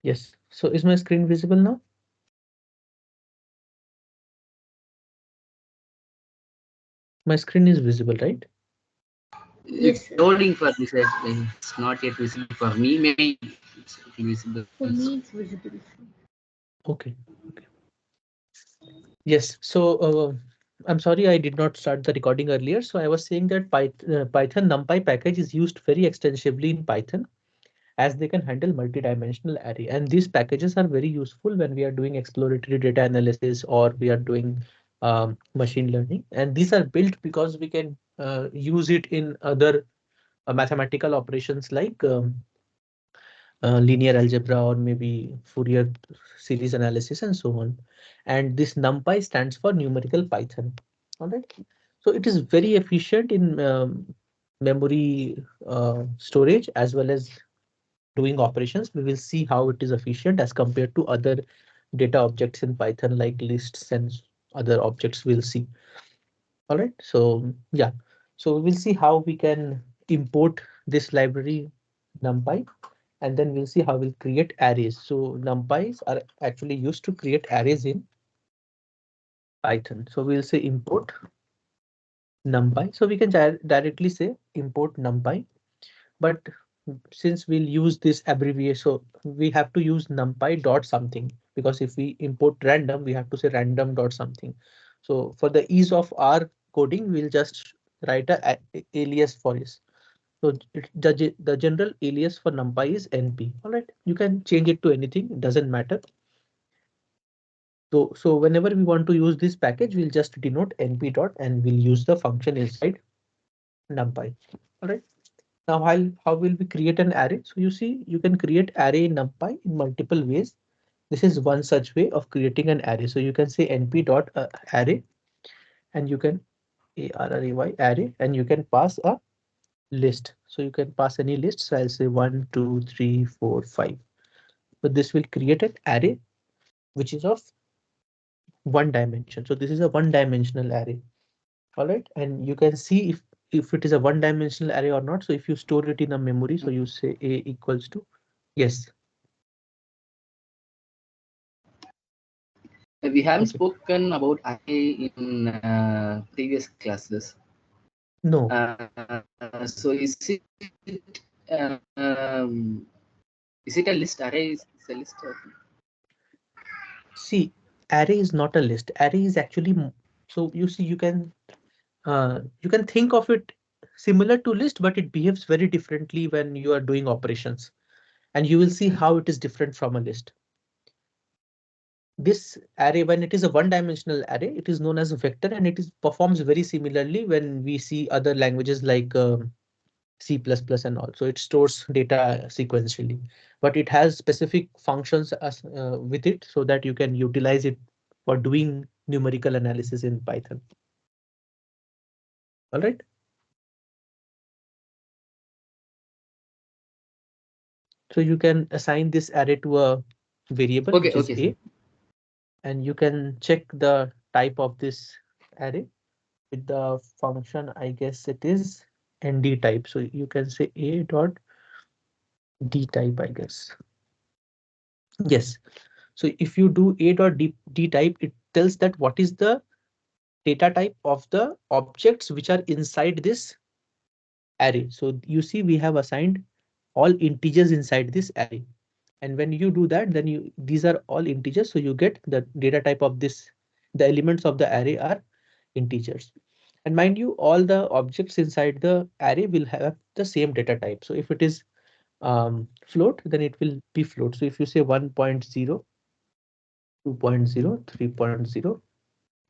Yes. So is my screen visible now? My screen is visible, right? Yes, It's sir. loading for this. It's not yet visible for me. Maybe it's visible. For me, it's visible. Okay. Okay. Yes. So I'm sorry I did not start the recording earlier. So I was saying that Python NumPy package is used very extensively in Python as they can handle multi-dimensional array. And these packages are very useful when we are doing exploratory data analysis or we are doing machine learning. And these are built because we can use it in other mathematical operations like linear algebra or maybe Fourier series analysis and so on. And this NumPy stands for numerical Python. All right. So it is very efficient in memory storage as well as doing operations. We will see how it is efficient as compared to other data objects in Python like lists and other objects we'll see. All right. So yeah. So we'll see how we can import this library NumPy and then we'll see how we'll create arrays. So numpys are actually used to create arrays in Python. So we'll say import numpy. So we can directly say import numpy, but since we'll use this abbreviation, so we have to use numpy dot something because if we import random, we have to say random dot something. So for the ease of our coding, we'll just write a alias for this. So the general alias for numpy is np. All right, you can change it to anything, it doesn't matter. So whenever we want to use this package, we'll just denote np dot and we'll use the function inside numpy. All right. Now how will we create an array? So you see, you can create array in numpy in multiple ways. This is one such way of creating an array. So you can say np dot array and you can array array and you can pass a list. So you can pass any list. So I'll say 1, 2, 3, 4, 5. So this will create an array which is of one dimension. So this is a one-dimensional array. All right, and you can see if it is a one-dimensional array or not. So if you store it in a memory, so you say a equals to yes. We haven't Okay. spoken about array in previous classes. No, So is it a list? Array is a list. see, array is not a list. Array is actually so you see you can think of it similar to list, but it behaves very differently when you are doing operations, and you will see how it is different from a list. This array, when it is a one-dimensional array, it is known as a vector, and it is performs very similarly when we see other languages like C++ and all. So it stores data sequentially, but it has specific functions as with it so that you can utilize it for doing numerical analysis in Python. All right. So you can assign this array to a variable Okay, which is okay, sir. a, and you can check the type of this array with the function. I guess it is nd type. So you can say a dot d type, I guess. Yes. So if you do a dot d type, it tells that what is the data type of the objects which are inside this array. So you see we have assigned all integers inside this array. And when you do that, then these are all integers. So you get the data type of this, the elements of the array are integers. And mind you, all the objects inside the array will have the same data type. So if it is float, then it will be float. So if you say 1.0, 2.0, 3.0,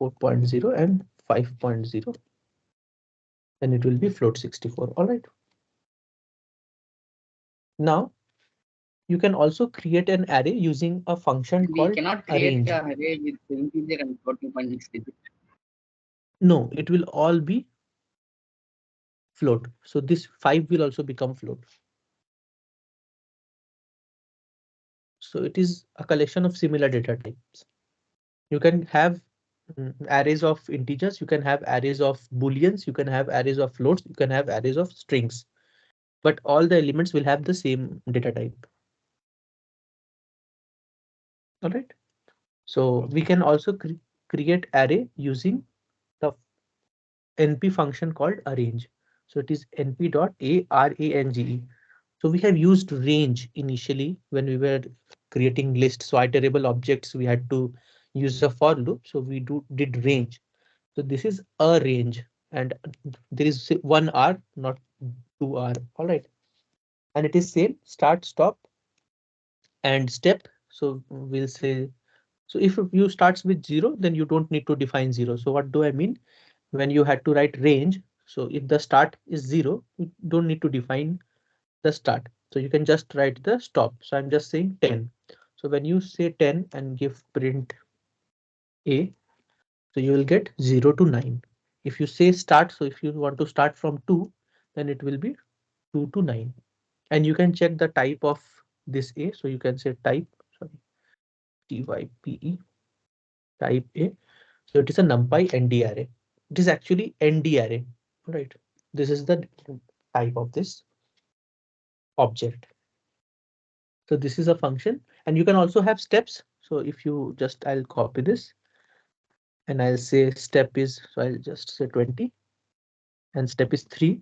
4.0, and 5.0, then it will be float 64. All right. Now you can also create an array using a function We called cannot create arrange. a array with integer and floating point mixed digit. No, it will all be float. So this 5 will also become float. So it is a collection of similar data types. You can have arrays of integers, you can have arrays of booleans, you can have arrays of floats, you can have arrays of strings, but all the elements will have the same data type. All right. So we can also create array using the np function called arrange. So it is np.arange. So we have used range initially when we were creating lists. So iterable objects, we had to use a for loop. So we did range. So this is a range, and there is one R, not two R. All right. And it is same start, stop, and step. So we'll say, so if you starts with zero, then you don't need to define zero. So what do I mean? When you had to write range, so if the start is zero, you don't need to define the start. So you can just write the stop. So I'm just saying 10. So when you say 10 and give print a, so you will get 0 to 9. If you say start, so if you want to start from 2, then it will be 2 to 9. And you can check the type of this a. So you can say type, sorry, type type a. So it is a NumPy ND array. It is actually ND array, right? This is the type of this object. So this is a function, and you can also have steps. So if you just, I'll copy this and I'll say step is, so I'll just say 20 and step is 3.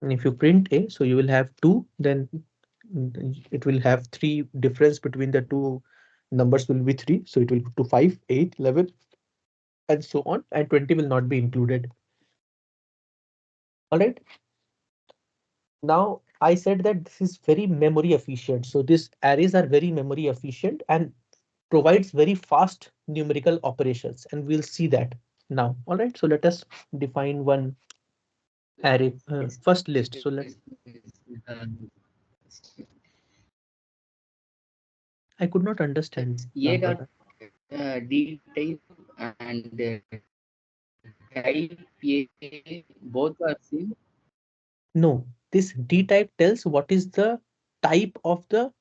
And if you print a, so you will have 2, then it will have 3 difference between the two numbers will be 3. So it will go to 5, 8, 11, and so on, and 20 will not be included. All right. Now I said that this is very memory efficient. So these arrays are very memory efficient and provides very fast numerical operations, and we'll see that now. All right, so let us define one array, first list. So let's, I could not understand, A dot brother. d type and type A both are same. No, this d type tells what is the type of the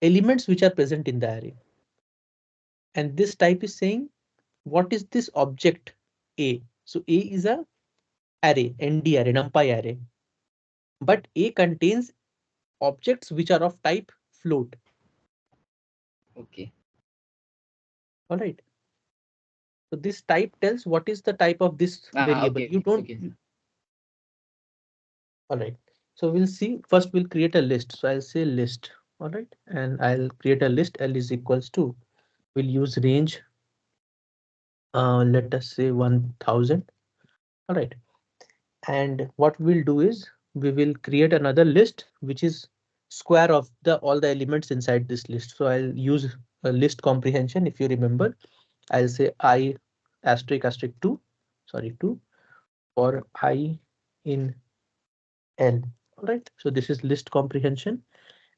elements which are present in the array, and this type is saying what is this object a. So a is a array, nd array, numpy array, but a contains objects which are of type float. Okay. All right. So this type tells what is the type of this variable. Okay. You don't. Okay. All right. So we'll see. First, we'll create a list. So I'll say list. All right. And I'll create a list. L is equals to. We'll use range. Let us say 1000. All right. And what we'll do is we will create another list, which is square of the all the elements inside this list. So I'll use a list comprehension. If you remember, I'll say I asterisk asterisk 2. Sorry, 2 for I in L. All right. So this is list comprehension,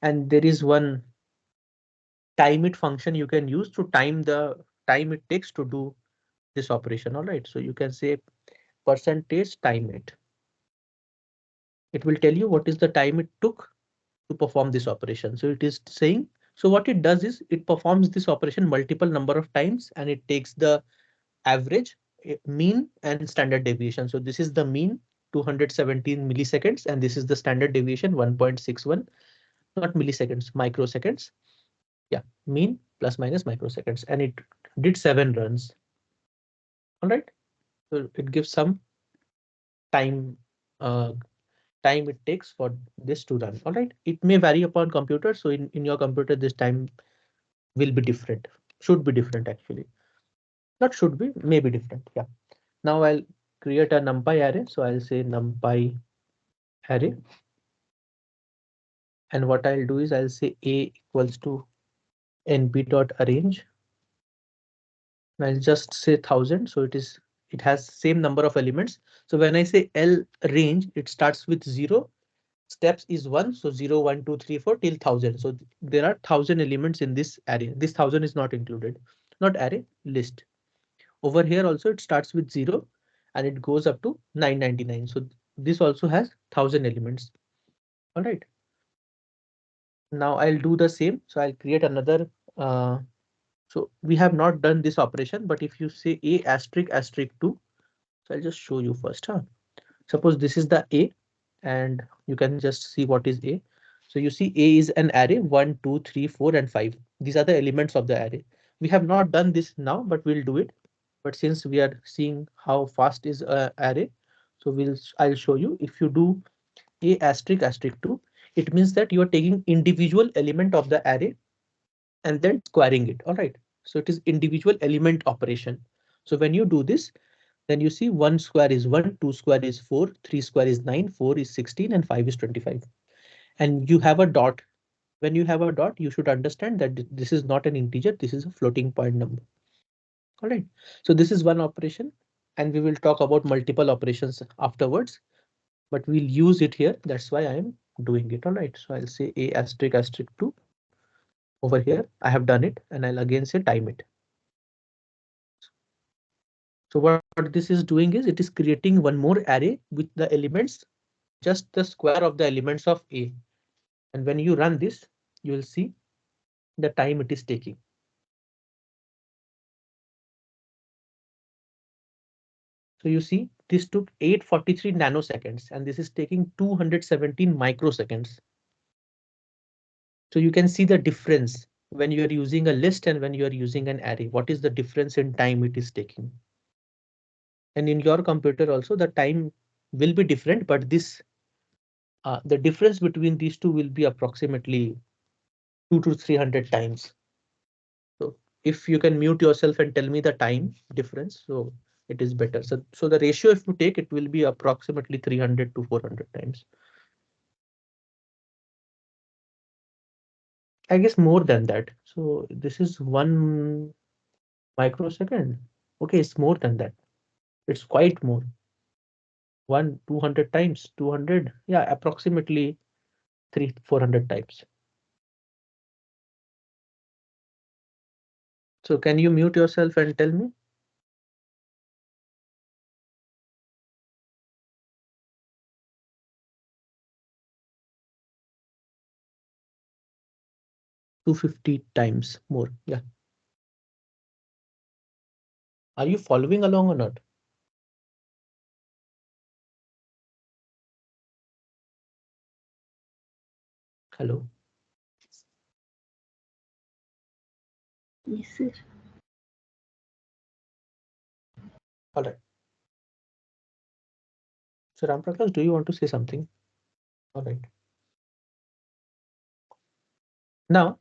and there is one time it function you can use to time the time it takes to do this operation. All right. So you can say percentage time it. It will tell you what is the time it took to perform this operation. So it is saying, so what it does is it performs this operation multiple number of times, and it takes the average, mean, and standard deviation. So this is the mean 217 milliseconds, and this is the standard deviation 1.61, not milliseconds, microseconds. Yeah, mean plus minus microseconds, and it did 7 runs. All right, so it gives some time, uh, time it takes for this to run. All right, it may vary upon computer. So in your computer, this time will be different, should be different actually. Not should be, may be different. Yeah. Now I'll create a NumPy array. So I'll say NumPy array. And what I'll do is I'll say a equals to np.arrange. I'll just say 1000. So it has same number of elements. So when I say L range, it starts with 0. Steps is 1. So 0, 1, 2, 3, 4 till 1000. So there are 1000 elements in this array. This 1000 is not included. Not array, list. Over here also it starts with 0 and it goes up to 999. So this also has 1000 elements. All right. Now I'll do the same. So I'll create another. So we have not done this operation, but if you say a asterisk asterisk 2, so I'll just show you first. Suppose this is the a, and you can just see what is a. So you see A is an array 1, 2, 3, 4, and 5. These are the elements of the array. We have not done this now, but we'll do it. But since we are seeing how fast is a array, so I'll show you. If you do A asterisk asterisk 2, it means that you are taking individual element of the array and then squaring it. All right. So it is individual element operation. So when you do this, then you see 1 square is 1, 2 square is 4, 3 square is 9, 4 is 16, and 5 is 25. And you have a dot. When you have a dot, you should understand that this is not an integer, this is a floating point number. All right. So this is one operation, and we will talk about multiple operations afterwards, but we'll use it here. That's why I am doing it. All right. So I'll say A asterisk asterisk 2 over here. I have done it, and I'll again say time it. So what this is doing is it is creating one more array with the elements, just the square of the elements of A. And when you run this, you will see the time it is taking. So you see this took 843 nanoseconds, and this is taking 217 microseconds. So you can see the difference when you are using a list and when you are using an array. What is the difference in time it is taking? And in your computer also the time will be different, but this the difference between these two will be approximately 2 to 300 times. So if you can mute yourself and tell me the time difference, so it is better. So the ratio, if you take, it will be approximately 300 to 400 times. I guess more than that. So this is 1 microsecond. Okay, it's more than that. It's quite more. 200 times, 200. Yeah, approximately 400 times. So can you mute yourself and tell me? 250 times more. Yeah. Are you following along or not? Hello. Yes, sir. All right. So Ramprakash, do you want to say something? All right. Now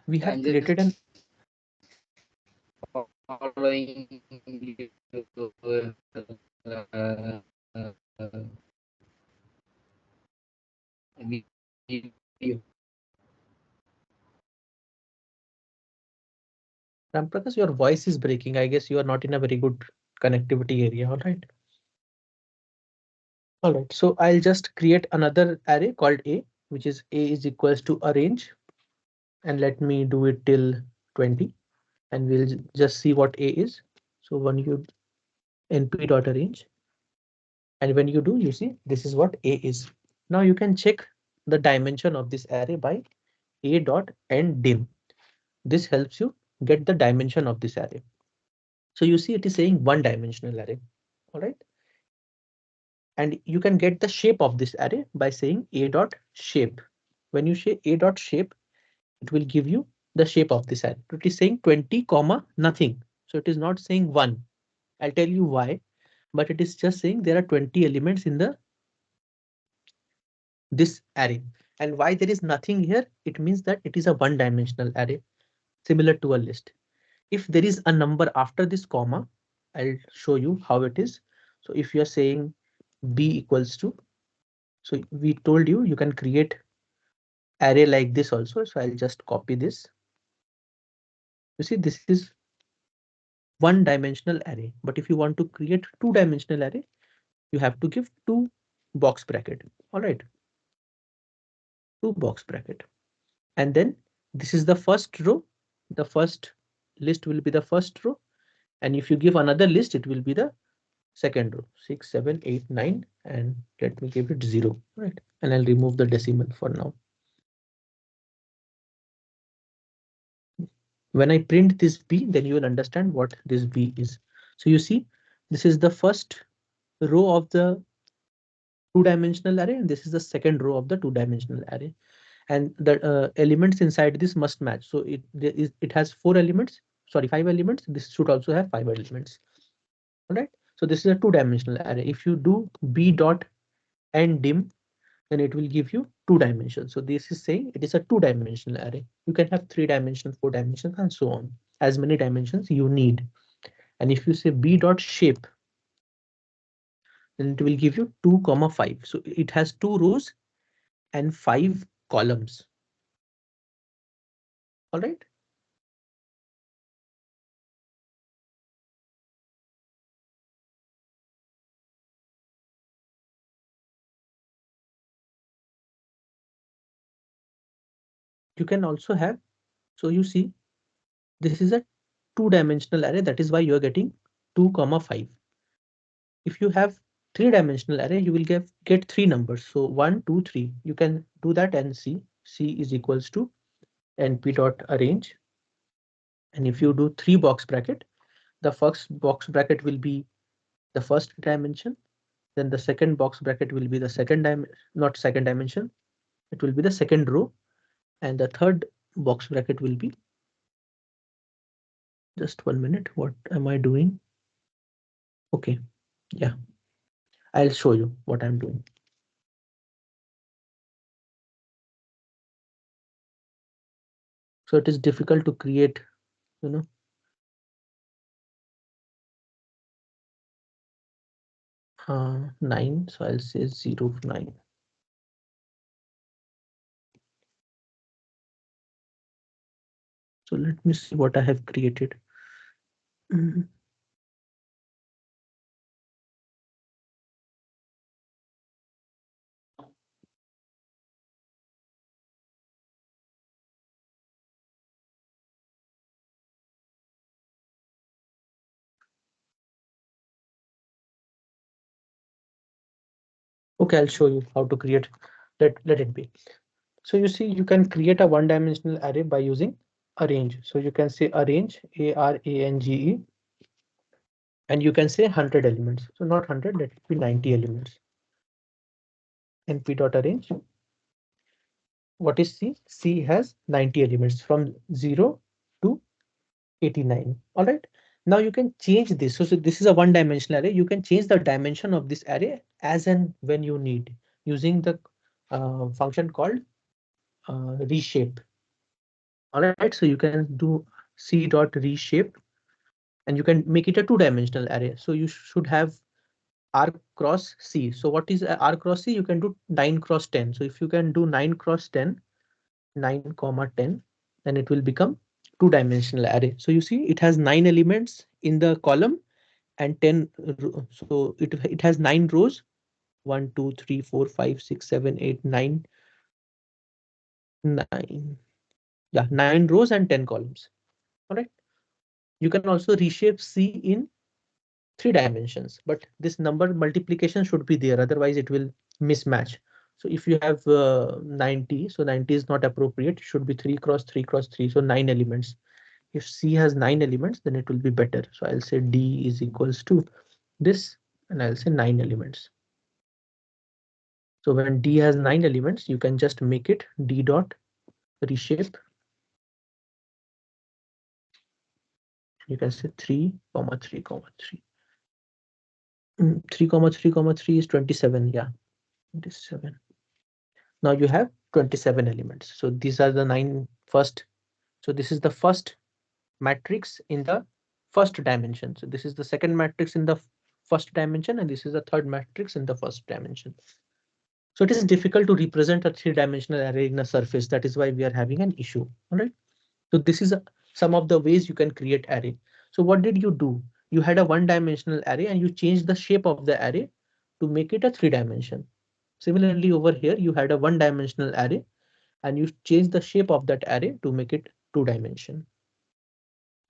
we have I'm created just an following your video. Ramprakash, your voice is breaking. I guess you are not in a very good connectivity area. All right. All right. So I'll just create another array called A, which is A is equals to arrange. And let me do it till 20. And we'll just see what A is. So when you np.arrange, and when you do, you see this is what A is. Now you can check the dimension of this array by a.ndim. This helps you get the dimension of this array. So you see it is saying one dimensional array. All right. And you can get the shape of this array by saying a.shape. When you say a.shape, it will give you the shape of this array. It is saying 20 comma nothing. So it is not saying 1. I'll tell you why, but it is just saying there are 20 elements in this array. And why there is nothing here, it means that it is a one dimensional array similar to a list. If there is a number after this comma, I'll show you how it is. So if you're saying b equals to, so we told you can create array like this also. So I'll just copy this. You see, this is one dimensional array, but if you want to create two dimensional array, you have to give two box bracket. All right, two box bracket. And then this is the first row. The first list will be the first row. And if you give another list, it will be the second row. 6, 7, 8, 9, and let me give it 0. Right. And I'll remove the decimal for now. When I print this B, then you will understand what this B is. So you see, this is the first row of the two-dimensional array, and this is the second row of the two-dimensional array. and the elements inside this must match. So it has 4 elements, sorry, 5 elements. This should also have 5 elements. All right. So this is a two-dimensional array. If you do b dot ndim, then it will give you 2 dimensions. So this is saying it is a two-dimensional array. You can have 3 dimensions, 4 dimensions, and so on, as many dimensions you need. And if you say b dot shape, then it will give you 2 comma 5. So it has 2 rows and 5 columns. All right. You can also have, so you see, this is a two-dimensional array. That is why you are getting 2 comma 5. If you have three-dimensional array, you will get 3 numbers. So 1, 2, 3. You can do that and see. C is equals to np.arrange. And if you do 3 box bracket, the first box bracket will be the first dimension. Then the second box bracket will be the not second dimension. It will be the second row. And the third box bracket will be, just 1 minute. What am I doing? Okay. Yeah, I'll show you what I'm doing. So it is difficult to create, you know, 9. So I'll say 0, 9. So let me see what I have created. Mhm. Okay, I'll show you how to create. Let it be. So you see, you can create a one-dimensional array by using arrange. So you can say arrange, ARANGE, and you can say 100 elements. So not 100, let it be 90 elements. np.arrange. What is C? C has 90 elements from 0 to 89. All right. Now you can change this. So this is a one-dimensional array. You can change the dimension of this array as and when you need using the function called reshape. All right. So you can do c dot reshape, and you can make it a two-dimensional array. So you should have r cross c. So what is r cross c? You can do 9 cross 10. So if you can do 9 cross 10, 9 comma 10, then it will become two-dimensional array. So you see it has 9 elements in the column and 10. So it has 9 rows. 1, 2, 3, 4, 5, 6, 7, 8, 9, 9. Yeah, 9 rows and 10 columns. All right. You can also reshape C in 3 dimensions, but this number multiplication should be there. Otherwise, it will mismatch. So if you have 90, so 90 is not appropriate. It should be 3 cross 3 cross 3. So 9 elements. If C has 9 elements, then it will be better. So I'll say D is equals to this, and I'll say 9 elements. So when D has 9 elements, you can just make it D dot reshape. You can say 3 comma 3 comma 3. 3 comma 3 comma 3 is 27. Yeah, 27. Now you have 27 elements. So these are the 9 first. So this is the first matrix in the first dimension. So this is the second matrix in the first dimension, and this is the third matrix in the first dimension. So it is difficult to represent a three-dimensional array in a surface. That is why we are having an issue. All right. So this is some of the ways you can create array. So what did you do? You had a one-dimensional array and you changed the shape of the array to make it a 3 dimension. Similarly, over here, you had a one-dimensional array and you change the shape of that array to make it 2 dimension.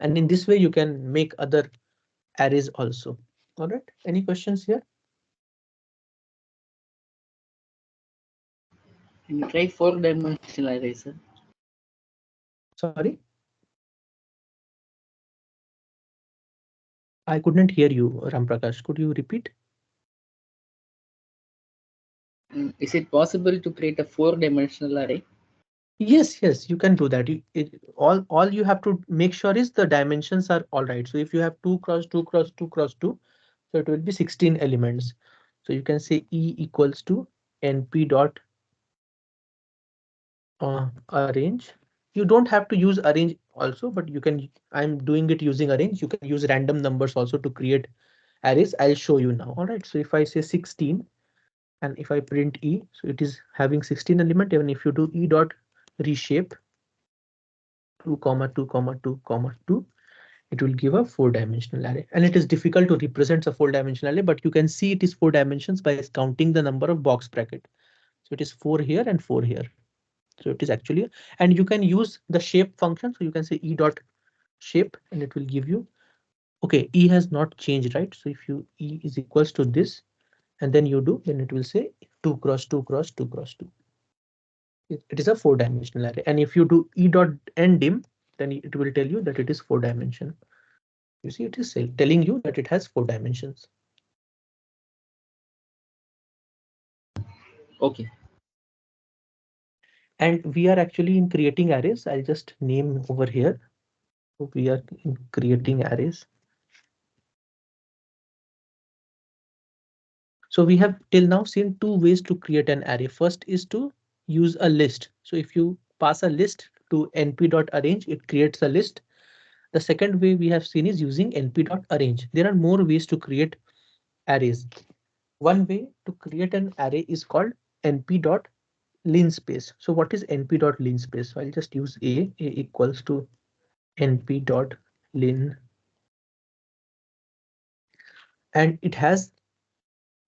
And in this way, you can make other arrays also. All right. Any questions here? Can you try 4 dimensional array, sir? Sorry, I couldn't hear you, Ram Prakash. Could you repeat? Is it possible to create a 4 dimensional array? Yes, you can do that. All you have to make sure is the dimensions are all right. So if you have 2 cross 2 cross 2 cross 2, so it will be 16 elements. So you can say E equals to np dot arrange. You don't have to use arrange also, but you can. I'm doing it using arrange. You can use random numbers also to create arrays. I'll show you now. All right. So if I say 16 and if I print E, so it is having 16 element. Even if you do E dot reshape 2 comma 2 comma 2 comma 2, it will give a 4-dimensional array. And it is difficult to represent a 4-dimensional array, but you can see it is 4 dimensions by counting the number of box bracket. So it is 4 here and 4 here. So it is actually, and you can use the shape function. So you can say E dot shape and it will give you, okay, E has not changed, right? So if you E is equals to this and then you do, then it will say 2 cross 2 cross 2 cross 2. It is a 4-dimensional array. And if you do E dot ndim, then it will tell you that it is 4-dimension. You see, it is telling you that it has 4 dimensions. Okay. And we are actually in creating arrays. I'll just name over here. So we are in creating arrays. So we have till now seen 2 ways to create an array. First is to use a list. So if you pass a list to np.arrange, it creates a list. The second way we have seen is using np.arrange. There are more ways to create arrays. One way to create an array is called np.linspace. So what is np.linspace? So I'll just use a equals to np.lin, and it has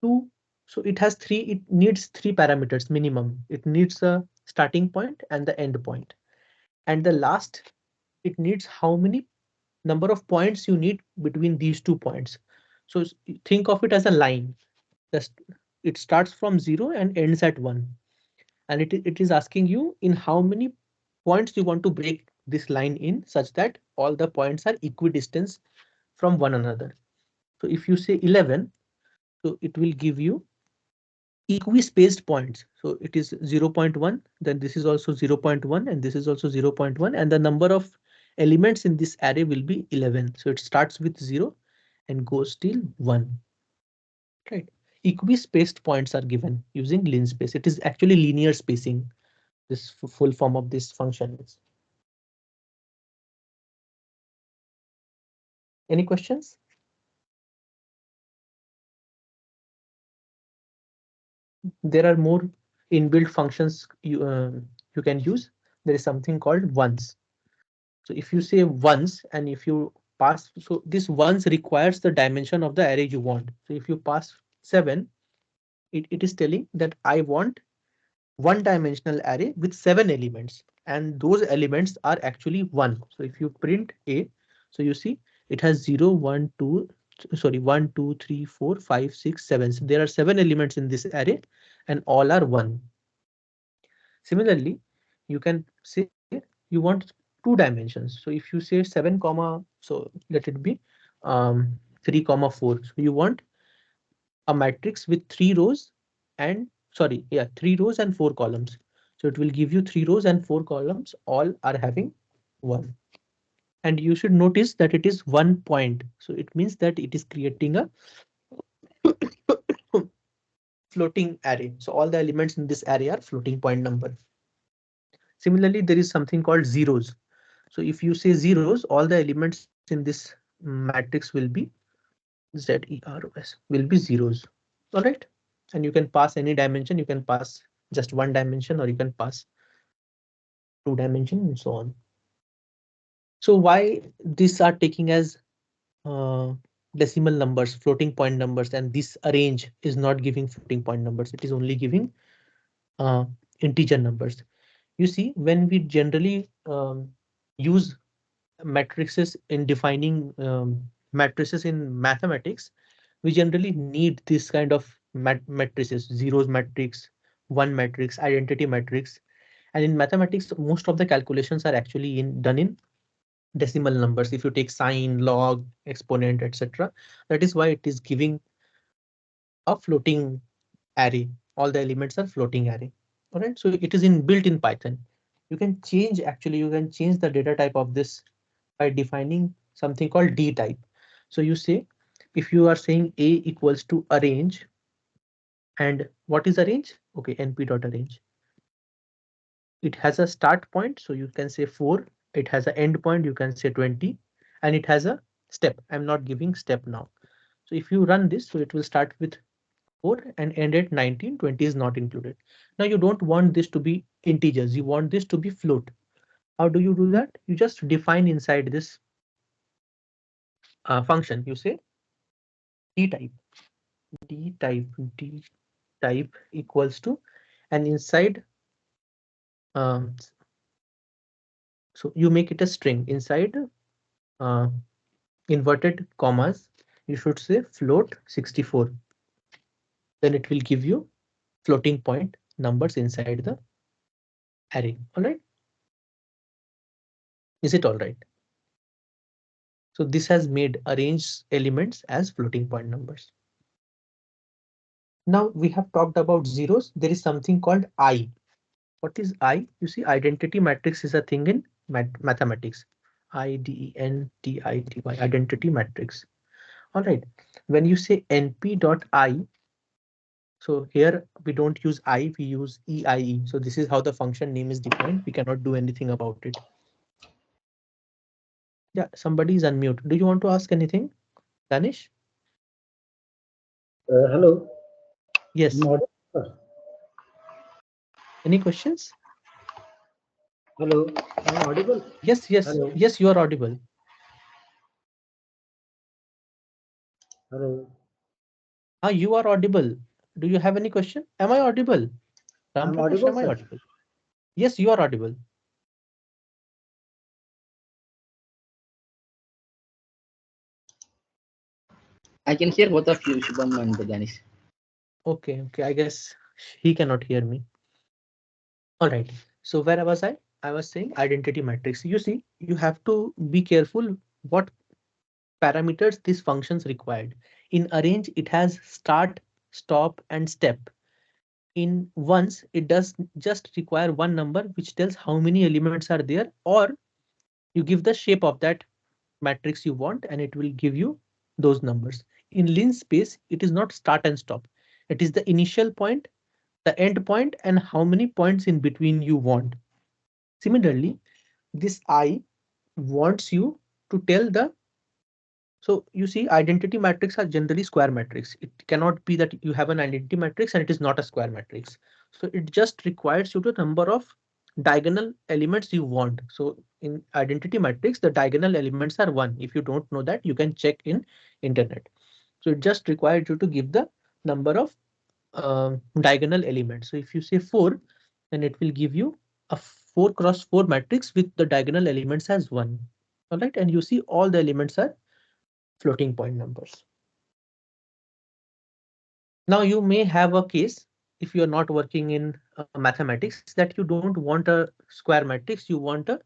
two. So it has three, it needs 3 parameters minimum. It needs a starting point and the end point. And the last, it needs how many number of points you need between these 2 points. So think of it as a line. Just it starts from 0 and ends at 1. And it is asking you in how many points you want to break this line in such that all the points are equidistant from one another. So if you say 11, so it will give you equi-spaced points. So it is 0.1, then this is also 0.1, and this is also 0.1, and the number of elements in this array will be 11. So it starts with 0 and goes till 1. Right. Equi-spaced points are given using linspace. It is actually linear spacing. This full form of this function is. Any questions? There are more inbuilt functions you can use. There is something called ones. So if you say ones and if you pass, so this ones requires the dimension of the array you want. So if you pass 7, it is telling that I want 1-dimensional array with 7 elements, and those elements are actually 1. So if you print a, so you see it has 0, 1, 2, sorry, 1, 2, 3, 4, 5, 6, 7. So there are 7 elements in this array and all are 1. Similarly, you can say you want 2 dimensions. So if you say 7 comma, so let it be 3 comma 4. So you want a matrix with 3 rows and, sorry, yeah, 3 rows and 4 columns. So it will give you 3 rows and 4 columns, all are having 1. And you should notice that it is 1 point. So it means that it is creating a floating array. So all the elements in this array are floating point number. Similarly, there is something called zeros. So if you say zeros, all the elements in this matrix will be zeros, will be zeros. All right. And you can pass any dimension. You can pass just 1 dimension or you can pass 2 dimension and so on. So why these are taking as uh, decimal numbers, floating point numbers, and this arrange is not giving floating point numbers. It is only giving uh, integer numbers. You see, when we generally use matrices in defining matrices in mathematics, we generally need this kind of matrices, zeros matrix, one matrix, identity matrix. And in mathematics, most of the calculations are actually done in decimal numbers. If you take sine, log, exponent, etc., that is why it is giving a floating array. All the elements are floating array. All right, so it is in built in Python. You can change, actually, you can change the data type of this by defining something called dtype. So you say, if you are saying a equals to arrange, and what is arrange? Okay, np.arrange. It has a start point, so you can say 4. It has an end point, you can say 20, and it has a step. I'm not giving step now. So if you run this, so it will start with 4 and end at 19. 20 is not included. Now you don't want this to be integers, you want this to be float. How do you do that? You just define inside this function. You say dtype, dtype equals to, and inside, um, so you make it a string inside uh, inverted commas. You should say float 64. Then it will give you floating point numbers inside the array. All right. Is it all right? So this has made arrange elements as floating point numbers. Now we have talked about zeros. There is something called I. What is I? You see, identity matrix is a thing in mathematics. Identity identity matrix. All right. When you say np.eye, so here we don't use I, we use EIE. So this is how the function name is defined. We cannot do anything about it. Yeah, somebody is unmute. Do you want to ask anything, Danish? Hello. Yes. I'm audible? Any questions? Hello. I'm audible. Hello. Yes, you are audible. Hello. You are audible. Do you have any question? Am I audible? Ram I'm Prakash, audible, am I sir. audible? Yes, you are audible. I can hear both of you, Shubham and Danish. Okay, I guess he cannot hear me. All right. So where was I? I was saying identity matrix. You see, you have to be careful what parameters these functions required. In arrange, it has start, stop, and step. In ones, it does just require one number which tells how many elements are there, or you give the shape of that matrix you want and it will give you those numbers. In linspace, it is not start and stop. It is the initial point, the end point, and how many points in between you want. Similarly, this I wants you to tell the, so you see, identity matrix are generally square matrix. It cannot be that you have an identity matrix and it is not a square matrix. So it just requires you the number of diagonal elements you want. So in identity matrix, the diagonal elements are 1. If you don't know that, you can check in internet. So it just requires you to give the number of diagonal elements. So if you say 4, then it will give you a 4 cross 4 matrix with the diagonal elements as 1. All right, and you see all the elements are floating point numbers. Now you may have a case if you are not working in mathematics that you don't want a square matrix, you want a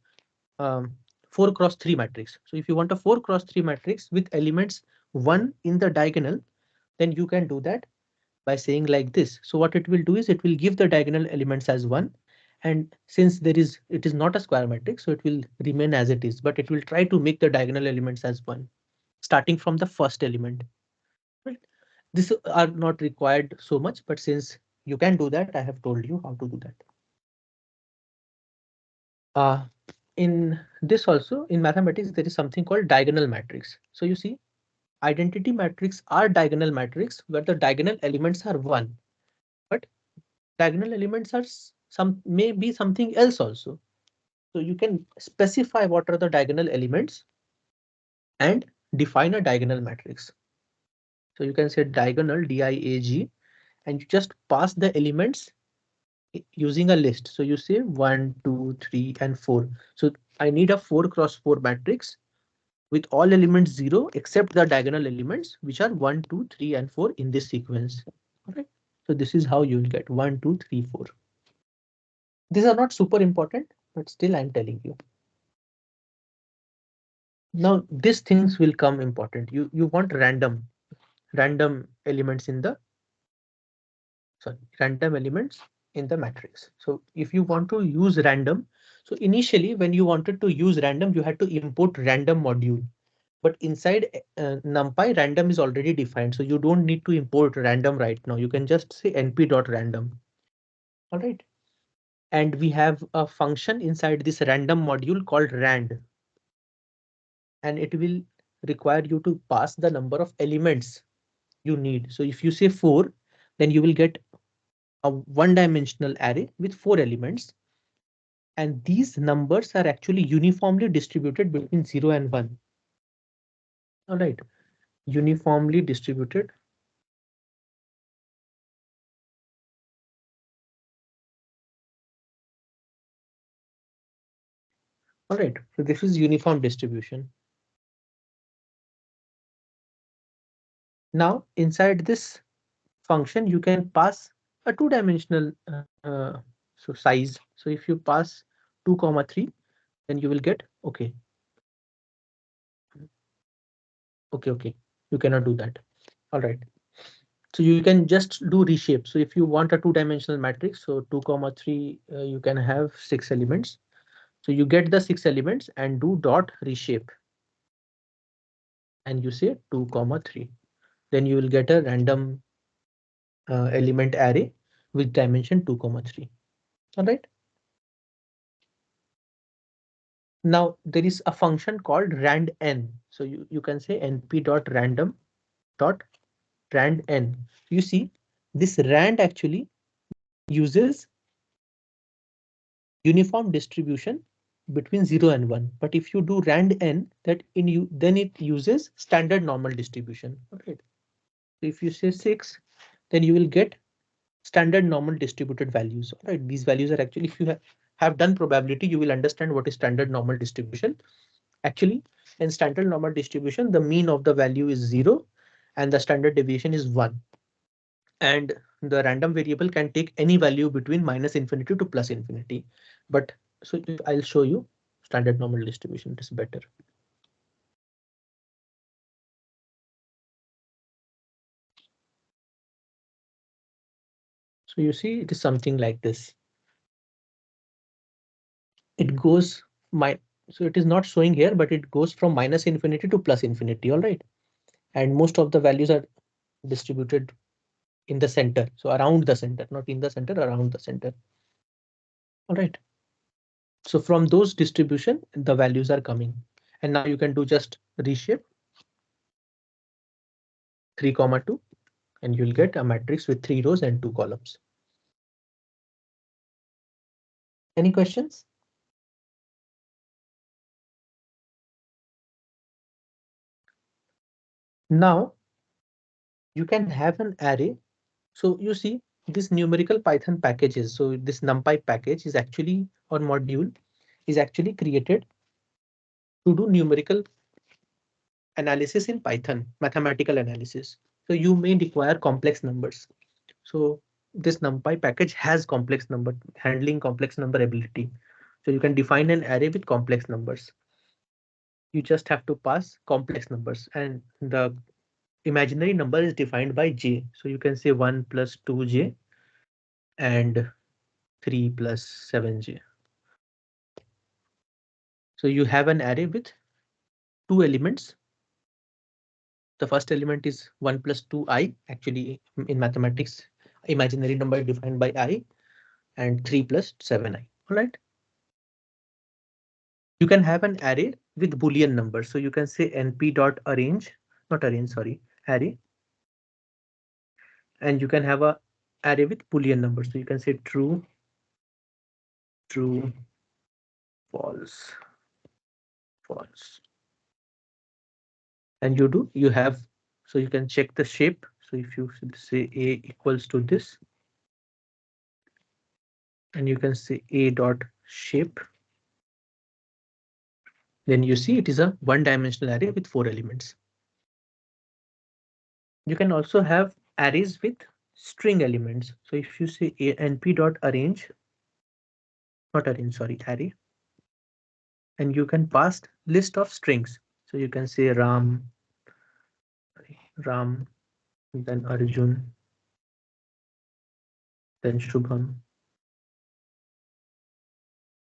4 cross 3 matrix. So if you want a 4 cross 3 matrix with elements 1 in the diagonal, then you can do that by saying like this. So what it will do is it will give the diagonal elements as 1. And since it is not a square matrix, so it will remain as it is, but it will try to make the diagonal elements as 1, starting from the first element. Right? These are not required so much, but since you can do that, I have told you how to do that. In this also, in mathematics, there is something called diagonal matrix. So you see, identity matrix are diagonal matrix where the diagonal elements are 1, but diagonal elements are some may be something else also. So you can specify what are the diagonal elements and define a diagonal matrix. So you can say diagonal DIAG and you just pass the elements using a list. So you say 1, 2, 3, and 4. So I need a 4 cross 4 matrix with all elements 0 except the diagonal elements, which are 1, 2, 3, and 4 in this sequence. All right. So this is how you will get 1, 2, 3, 4. These are not super important, but still I'm telling you. Now these things will come important. You want random elements in the, sorry, random elements in the matrix. So if you want to use random, so initially when you wanted to use random, you had to import random module. But inside NumPy, random is already defined, so you don't need to import random right now. You can just say np.random. All right. And we have a function inside this random module called rand. And it will require you to pass the number of elements you need. So if you say 4, then you will get a one-dimensional array with 4 elements. And these numbers are actually uniformly distributed between 0 and 1. All right. Uniformly distributed. All right. So this is uniform distribution. Now inside this function, you can pass a two-dimensional so size. So if you pass 2 comma 3, then you will get okay. Okay. You cannot do that. All right. So you can just do reshape. So if you want a two-dimensional matrix, so 2 comma 3, you can have 6 elements. So you get the 6 elements and do dot reshape. And you say 2 comma 3. Then you will get a random element array with dimension 2 comma 3. All right. Now there is a function called randn. So you can say np.random.randn. You see, this rand actually uses uniform distribution between 0 and 1. But if you do randn, that in you then it uses standard normal distribution. Okay. So if you say 6, then you will get standard normal distributed values. All right. These values are actually, if you have done probability, you will understand what is standard normal distribution. Actually, in standard normal distribution, the mean of the value is 0 and the standard deviation is 1. And the random variable can take any value between minus infinity to plus infinity. But so I'll show you standard normal distribution. It is better. So you see, it is something like this. It goes so it is not showing here, but it goes from minus infinity to plus infinity. All right. And most of the values are distributed in the center. So around the center, not in the center, around the center. All right. So from those distribution, the values are coming. And now you can do just reshape 3 comma 2, and you'll get a matrix with 3 rows and 2 columns. Any questions? Now you can have an array. So you see this numerical Python packages. So this NumPy package is actually, or module is actually created to do numerical analysis in Python, mathematical analysis. So you may require complex numbers. So this NumPy package has complex number handling complex number ability. So you can define an array with complex numbers. You just have to pass complex numbers, and the imaginary number is defined by j. So you can say 1 plus 2j and 3 plus 7j. So you have an array with 2 elements. The first element is 1 plus 2i. Actually, in mathematics, imaginary number is defined by I, and 3 plus 7i. All right. You can have an array with Boolean numbers. So you can say np.arrange, not arrange, sorry, array. And you can have a array with Boolean numbers. So you can say true, true, false, false. And you have, so you can check the shape. So if you say a equals to this, and you can say a dot shape, then you see it is a one-dimensional array with 4 elements. You can also have arrays with string elements. So if you say a np.arrange, not arrange, sorry, array, and you can pass list of strings. So you can say Ram, then Arjun, then Shubham,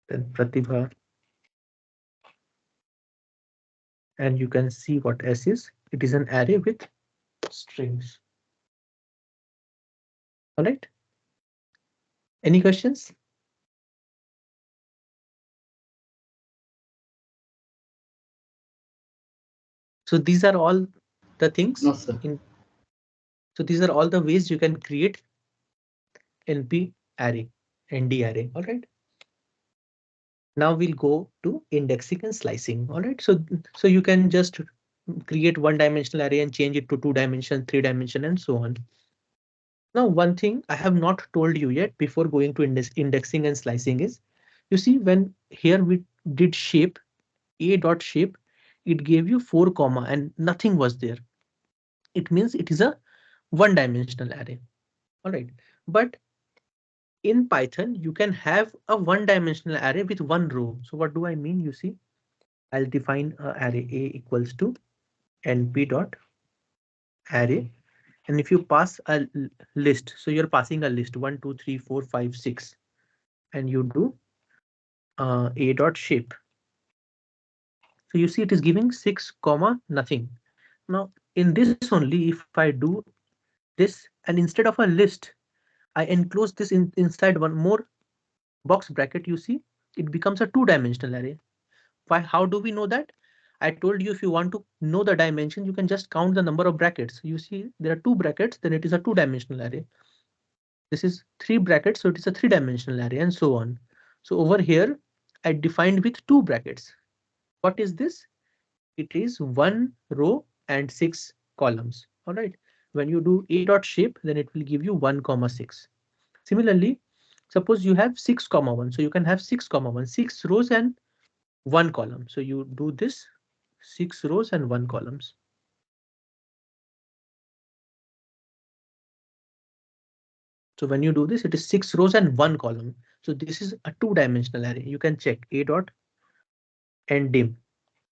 then Pratibha, and you can see what S is. It is an array with strings. All right. Any questions? So these are all the things. No, sir. So these are all the ways you can create NP array, ND array. All right. Now we'll go to indexing and slicing. All right. So you can just create one-dimensional array and change it to 2-dimension, 3-dimension, and so on. Now, one thing I have not told you yet before going to indexing and slicing is, you see, when here we did shape, a dot shape, it gave you 4 comma and nothing was there. It means it is a one-dimensional array. All right. But in Python, you can have a one-dimensional array with one row. So what do I mean? You see, I'll define a array a equals to np dot array. And if you pass a list, so you're passing a list 1, 2, 3, 4, 5, 6, and you do a dot shape. So you see it is giving 6 comma nothing. Now in this only, if I do this and instead of a list, I enclose this inside one more box bracket, you see it becomes a 2-dimensional array. Why? How do we know that? I told you if you want to know the dimension, you can just count the number of brackets. You see there are 2 brackets, then it is a 2-dimensional array. This is 3 brackets, so it is a 3-dimensional array, and so on. So over here, I defined with 2 brackets. What is this? It is 1 row and 6 columns. All right. When you do a dot shape, then it will give you 1 comma 6. Similarly, suppose you have 6 comma 1, so you can have 6 comma 1, 6 rows and 1 column. So you do this 6 rows and 1 columns. So when you do this, it is 6 rows and 1 column. So this is a 2-dimensional array. You can check a dot ndim.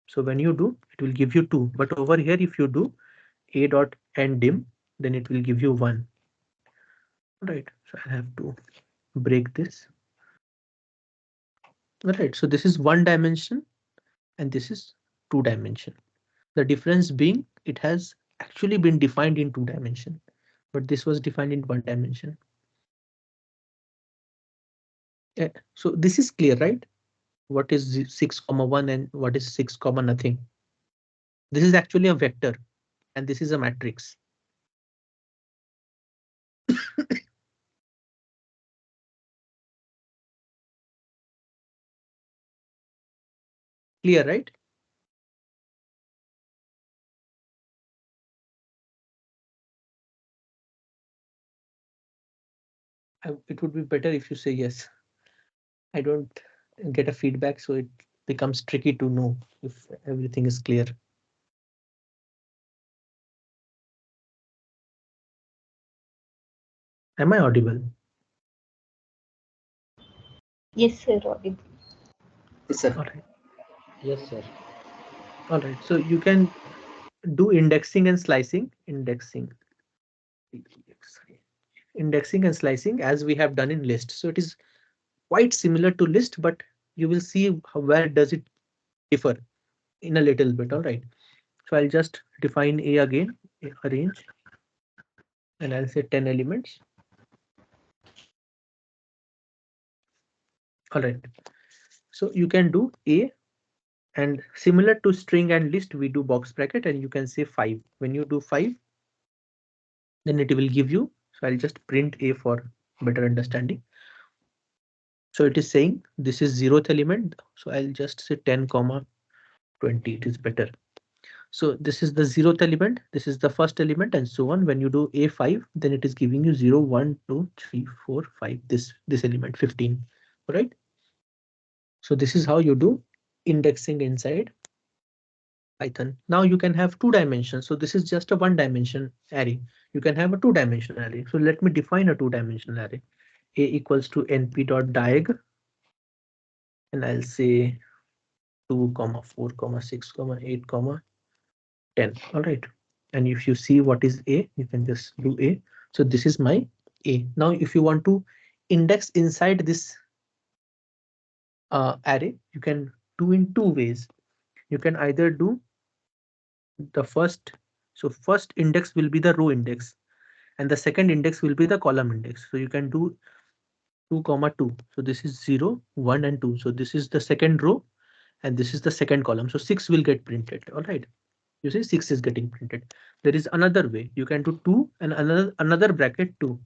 So when you do, it will give you 2. But over here, if you do a dot ndim, then it will give you 1. Right. So I have to break this. Right. So this is 1 dimension and this is 2 dimension. The difference being it has actually been defined in 2 dimension, but this was defined in 1 dimension. Yeah. So this is clear, right? What is 6 comma 1 and what is 6 comma nothing? This is actually a vector and this is a matrix. Clear, right? It would be better if you say yes. I don't get a feedback, so it becomes tricky to know if everything is clear. Am I audible? Yes, sir. Audible. Yes, sir. All right. Yes, sir. All right. So you can do indexing and slicing. Indexing and slicing as we have done in list. So it is quite similar to list, but you will see where does it differ in a little bit. All right. So I'll just define A again, arrange, and I'll say 10 elements. All right. So you can do A, and similar to string and list, we do box bracket, and you can say 5. When you do 5, then it will give you. So I'll just print A for better understanding. So it is saying this is 0th element. So I'll just say 10 comma 20. It is better. So this is the 0th element. This is the first element, and so on. When you do A5, then it is giving you 0, 1, 2, 3, 4, 5. This element 15. All right. So this is how you do indexing inside Python. Now you can have 2 dimensions. So this is just a 1 dimension array. You can have a 2-dimensional array. So let me define a 2-dimensional array. A equals to np.diag, and I'll say 2 comma 4 comma 6 comma 8 comma 10. All right. And if you see what is A, you can just do A. So this is my A. Now if you want to index inside this array, you can do in two ways. You can either do the first, so first index will be the row index and the second index will be the column index. So you can do 2 comma 2. So this is 0, 1 and 2. So this is the second row and this is the second column. So 6 will get printed. All right. You see 6 is getting printed. There is another way. You can do 2 and another bracket 2.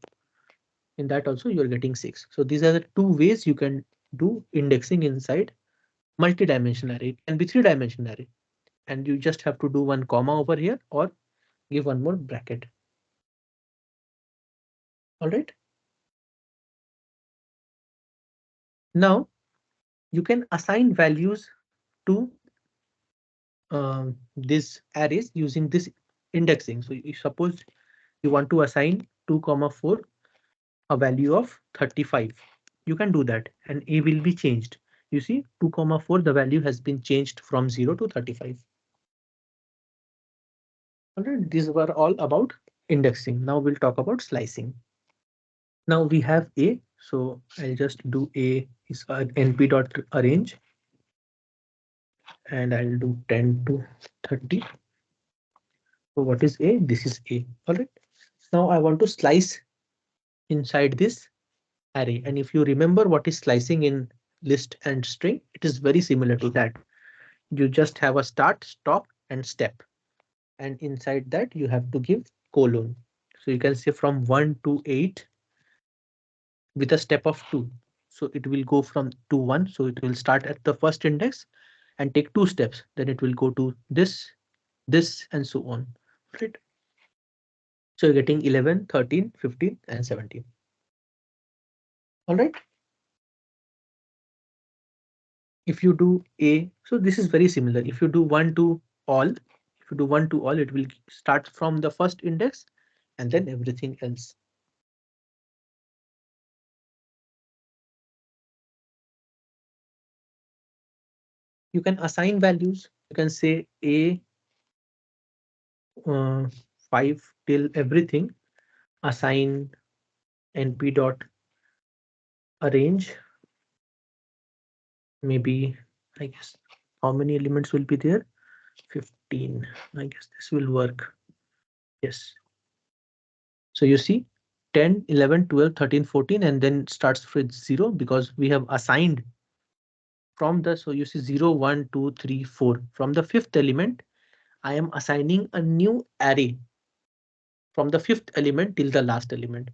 In that also you are getting 6. So these are the two ways you can do indexing inside multi-dimensional array. It can be three-dimensional array. And you just have to do one comma over here or give one more bracket. All right. Now you can assign values to this arrays using this indexing. So you suppose you want to assign 2 comma 4 a value of 35. You can do that and a will be changed. You see 2 comma 4 the value has been changed from 0 to 35. All right, these were all about indexing. Now we'll talk about slicing. Now we have a, so I'll just do a is np.arrange and I'll do 10 to 30. So what is a? This is a. All right. Now I want to slice inside this array. And if you remember what is slicing in list and string, it is very similar to that. You just have a start, stop, and step. And inside that you have to give colon. So you can say from 1 to 8 with a step of 2. So it will go from to 1. So it will start at the first index and take 2 steps. Then it will go to this, and so on. Right. So you're getting 11, 13, 15, and 17. All right. If you do a, so this is very similar. If you do 1 to all, if you do 1 to all, it will start from the first index and then everything else. You can assign values. You can say a 5 till everything, assign np.arrange, maybe, I guess, how many elements will be there? 15. I guess this will work. Yes. So you see 10, 11, 12, 13, 14, and then starts with 0 because we have assigned from the, so you see 0, 1, 2, 3, 4. From the fifth element, I am assigning a new array from the fifth element till the last element.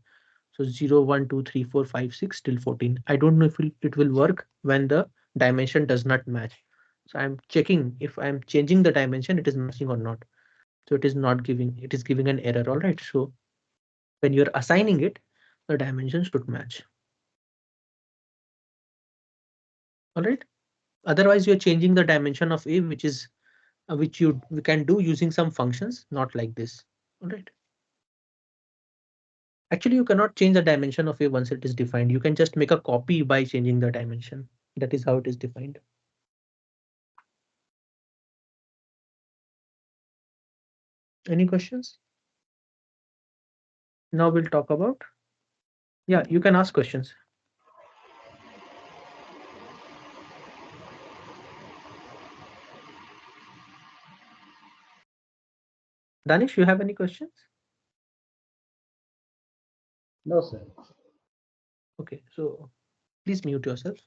So 0, 1, 2, 3, 4, 5, 6 till 14. I don't know if it will work when the dimension does not match. So I'm checking if I'm changing the dimension, it is matching or not. So it is not giving, it is giving an error. All right. So when you're assigning it, the dimension should match. All right. Otherwise, you're changing the dimension of a, which is which we can do using some functions, not like this. All right. Actually, you cannot change the dimension of a once it is defined. You can just make a copy by changing the dimension. That is how it is defined. Any questions? Now we'll talk about. Yeah, you can ask questions. Danish, you have any questions? No, sir. Okay, so please mute yourself.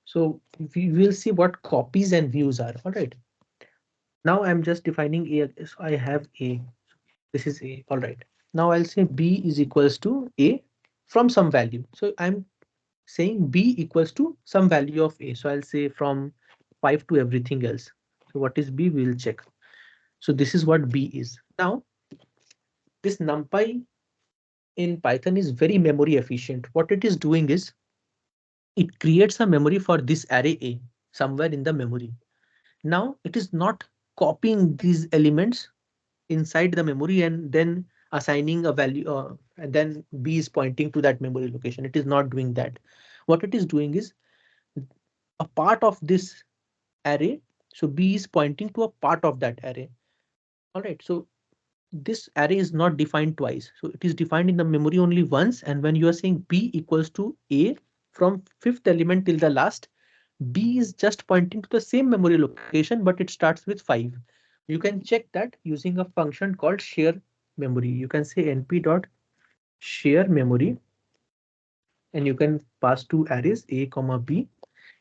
So we will see what copies and views are. All right. Now I'm just defining a. So I have a. This is a. All right. Now I'll say b is equals to a from some value. So I'm saying b equals to some value of a. So I'll say from 5 to everything else. So what is b? We'll check. So this is what b is. Now this NumPy in Python is very memory efficient. What it is doing is it creates a memory for this array a somewhere in the memory. Now it is not copying these elements inside the memory and then assigning a value and then b is pointing to that memory location. It is not doing that. What it is doing is a part of this array. So b is pointing to a part of that array. All right. So this array is not defined twice. So it is defined in the memory only once. And when you are saying b equals to a from fifth element till the last, b is just pointing to the same memory location, but it starts with 5. You can check that using a function called share memory. You can say np.share memory, and you can pass two arrays a comma b,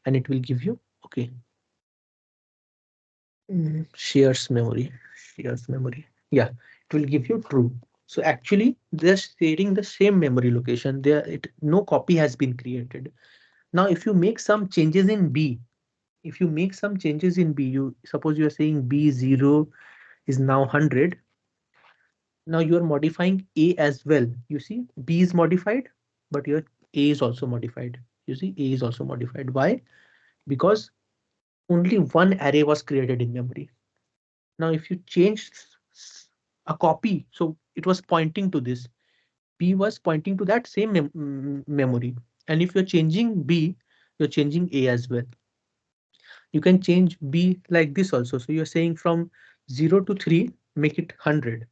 and it will give you okay. Shares memory. Yeah, it will give you true. So actually, they're sharing the same memory location. No copy has been created. Now, if you make some changes in B, if you make some changes in B, you suppose you are saying B0 is now 100. Now you are modifying A as well. You see, B is modified, but your A is also modified. You see, A is also modified. Why? Because only one array was created in memory. Now, if you change a copy, so it was pointing to this. B was pointing to that same memory. And if you're changing B, you're changing A as well. You can change B like this also. So you're saying from 0 to 3, make it 100.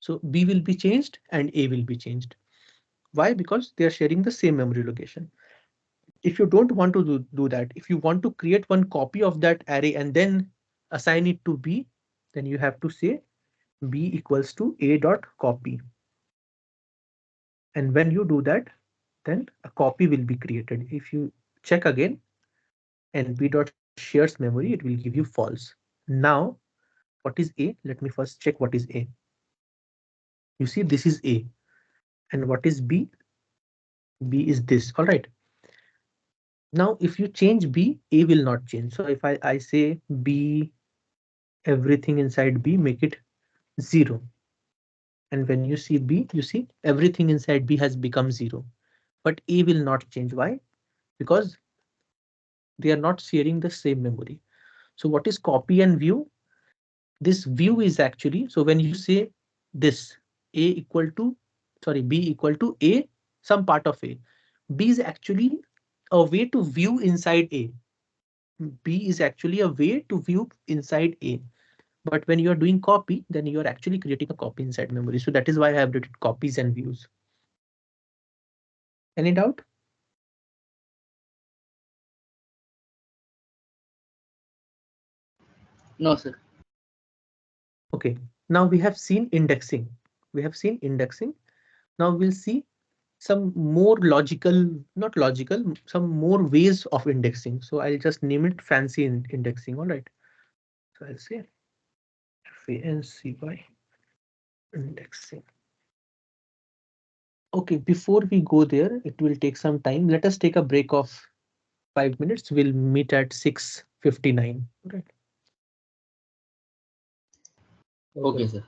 So B will be changed and A will be changed. Why? Because they are sharing the same memory location. If you don't want to do that, if you want to create one copy of that array and then assign it to B, then you have to say B equals to A dot copy. And when you do that, then a copy will be created. If you check again, np.shares memory, it will give you false. Now, what is A? Let me first check what is A. You see, this is A. And what is B? B is this. All right. Now, if you change B, A will not change. So if I say B, everything inside B, make it 0. And when you see B, you see everything inside B has become 0. But A will not change. Why? Because they are not sharing the same memory. So what is copy and view? This view is actually, so when you say this A equal to, sorry, B equal to A, some part of A, B is actually a way to view inside A. B is actually a way to view inside A. But when you are doing copy, then you are actually creating a copy inside memory. So that is why I have written copies and views. Any doubt? No, sir. Okay. Now we have seen indexing. We have seen indexing. Now we'll see some more logical, not logical, some more ways of indexing. So I'll just name it fancy indexing. All right. So I'll say fancy indexing. Okay, before we go there, it will take some time. Let us take a break of 5 minutes. We'll meet at 6:59. Right. Okay, sir.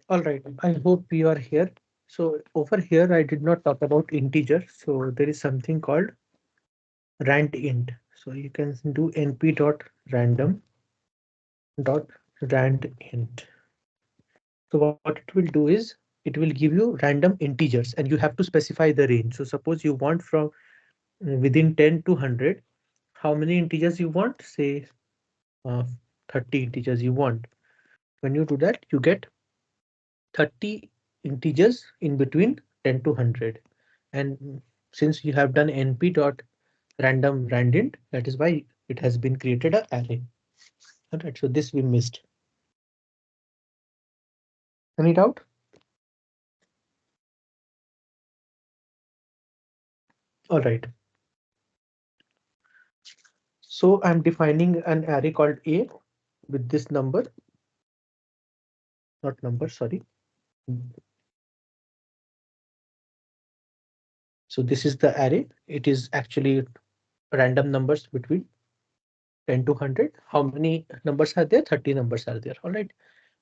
All right, I hope you are here. So over here, I did not talk about integer. So there is something called randint. So you can do np.random.randint. So what it will do is it will give you random integers and you have to specify the range. So suppose you want from within 10 to 100, how many integers you want? Say uh, 30 integers you want. When you do that, you get 30 integers in between 10 to 100. And since you have done np.random.randint, that is why it has been created a array. All right, so this we missed. Any doubt? All right. So I'm defining an array called A with this number, not number, sorry. So this is the array. It is actually random numbers between 10 to 100. How many numbers are there? 30 numbers are there. All right.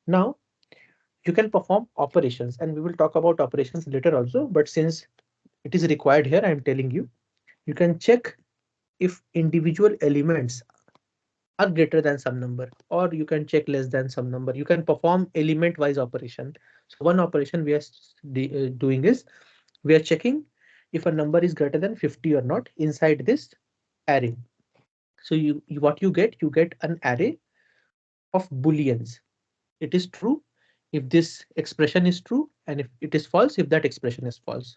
Now you can perform operations and we will talk about operations later also. But since it is required here, I'm telling you, you can check if individual elements are greater than some number, or you can check less than some number. You can perform element wise operation. So one operation we are doing is we are checking if a number is greater than 50 or not inside this array. So what you get an array of booleans. It is true if this expression is true, and if it is false if that expression is false.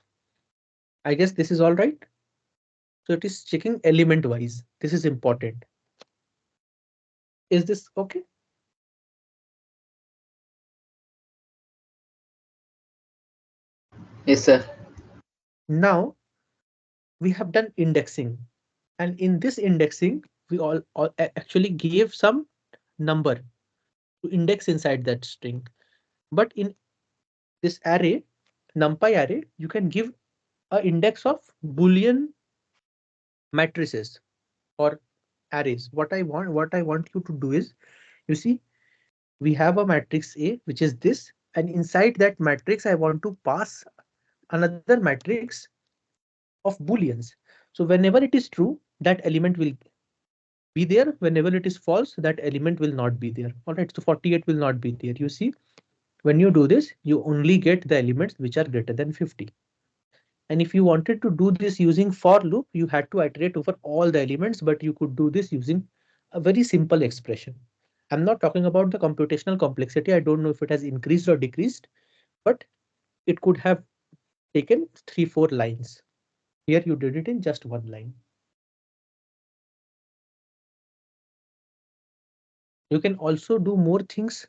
I guess this is all right. So it is checking element wise. This is important. Is this okay? Yes, sir. Now we have done indexing, and in this indexing we all actually gave some number to index inside that string. But in this array, numpy array, you can give a index of boolean matrices or arrays. What I want you to do is, you see, we have a matrix A, which is this, and inside that matrix I want to pass another matrix of booleans. So whenever it is true, that element will be there. Whenever it is false, that element will not be there. All right, so 48 will not be there. You see, when you do this, you only get the elements which are greater than 50. And if you wanted to do this using for loop, you had to iterate over all the elements, but you could do this using a very simple expression. I'm not talking about the computational complexity. I don't know if it has increased or decreased, but it could have taken 3-4 lines. Here you did it in just one line. You can also do more things.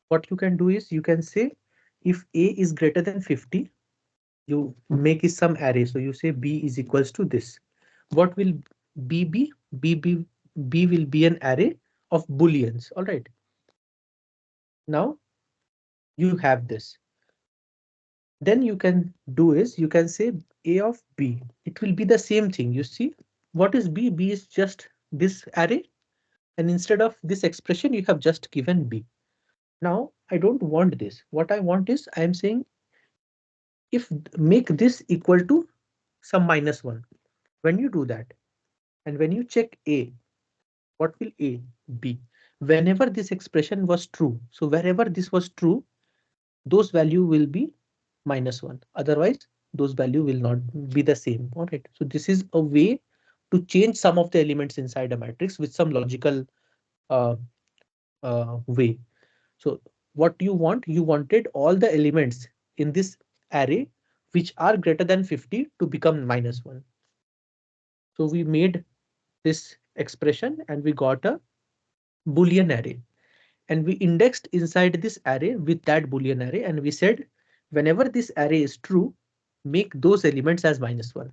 What you can do is you can say if A is greater than 50, you make is some array. So you say B is equals to this. What will B be? B will be an array of booleans. All right. Now you have this. Then you can do is you can say A of B. It will be the same thing. You see, what is B? B is just this array. And instead of this expression, you have just given B. Now I don't want this. What I want is I am saying if make this equal to some -1. When you do that, and when you check A, what will A be? Whenever this expression was true, so wherever this was true, those value will be -1. Otherwise, those value will not be the same. All right. So this is a way to change some of the elements inside a matrix with some logical uh, way. So what you want? You wanted all the elements in this array which are greater than 50 to become -1. So we made this expression and we got a Boolean array, and we indexed inside this array with that Boolean array, and we said whenever this array is true, make those elements as -1,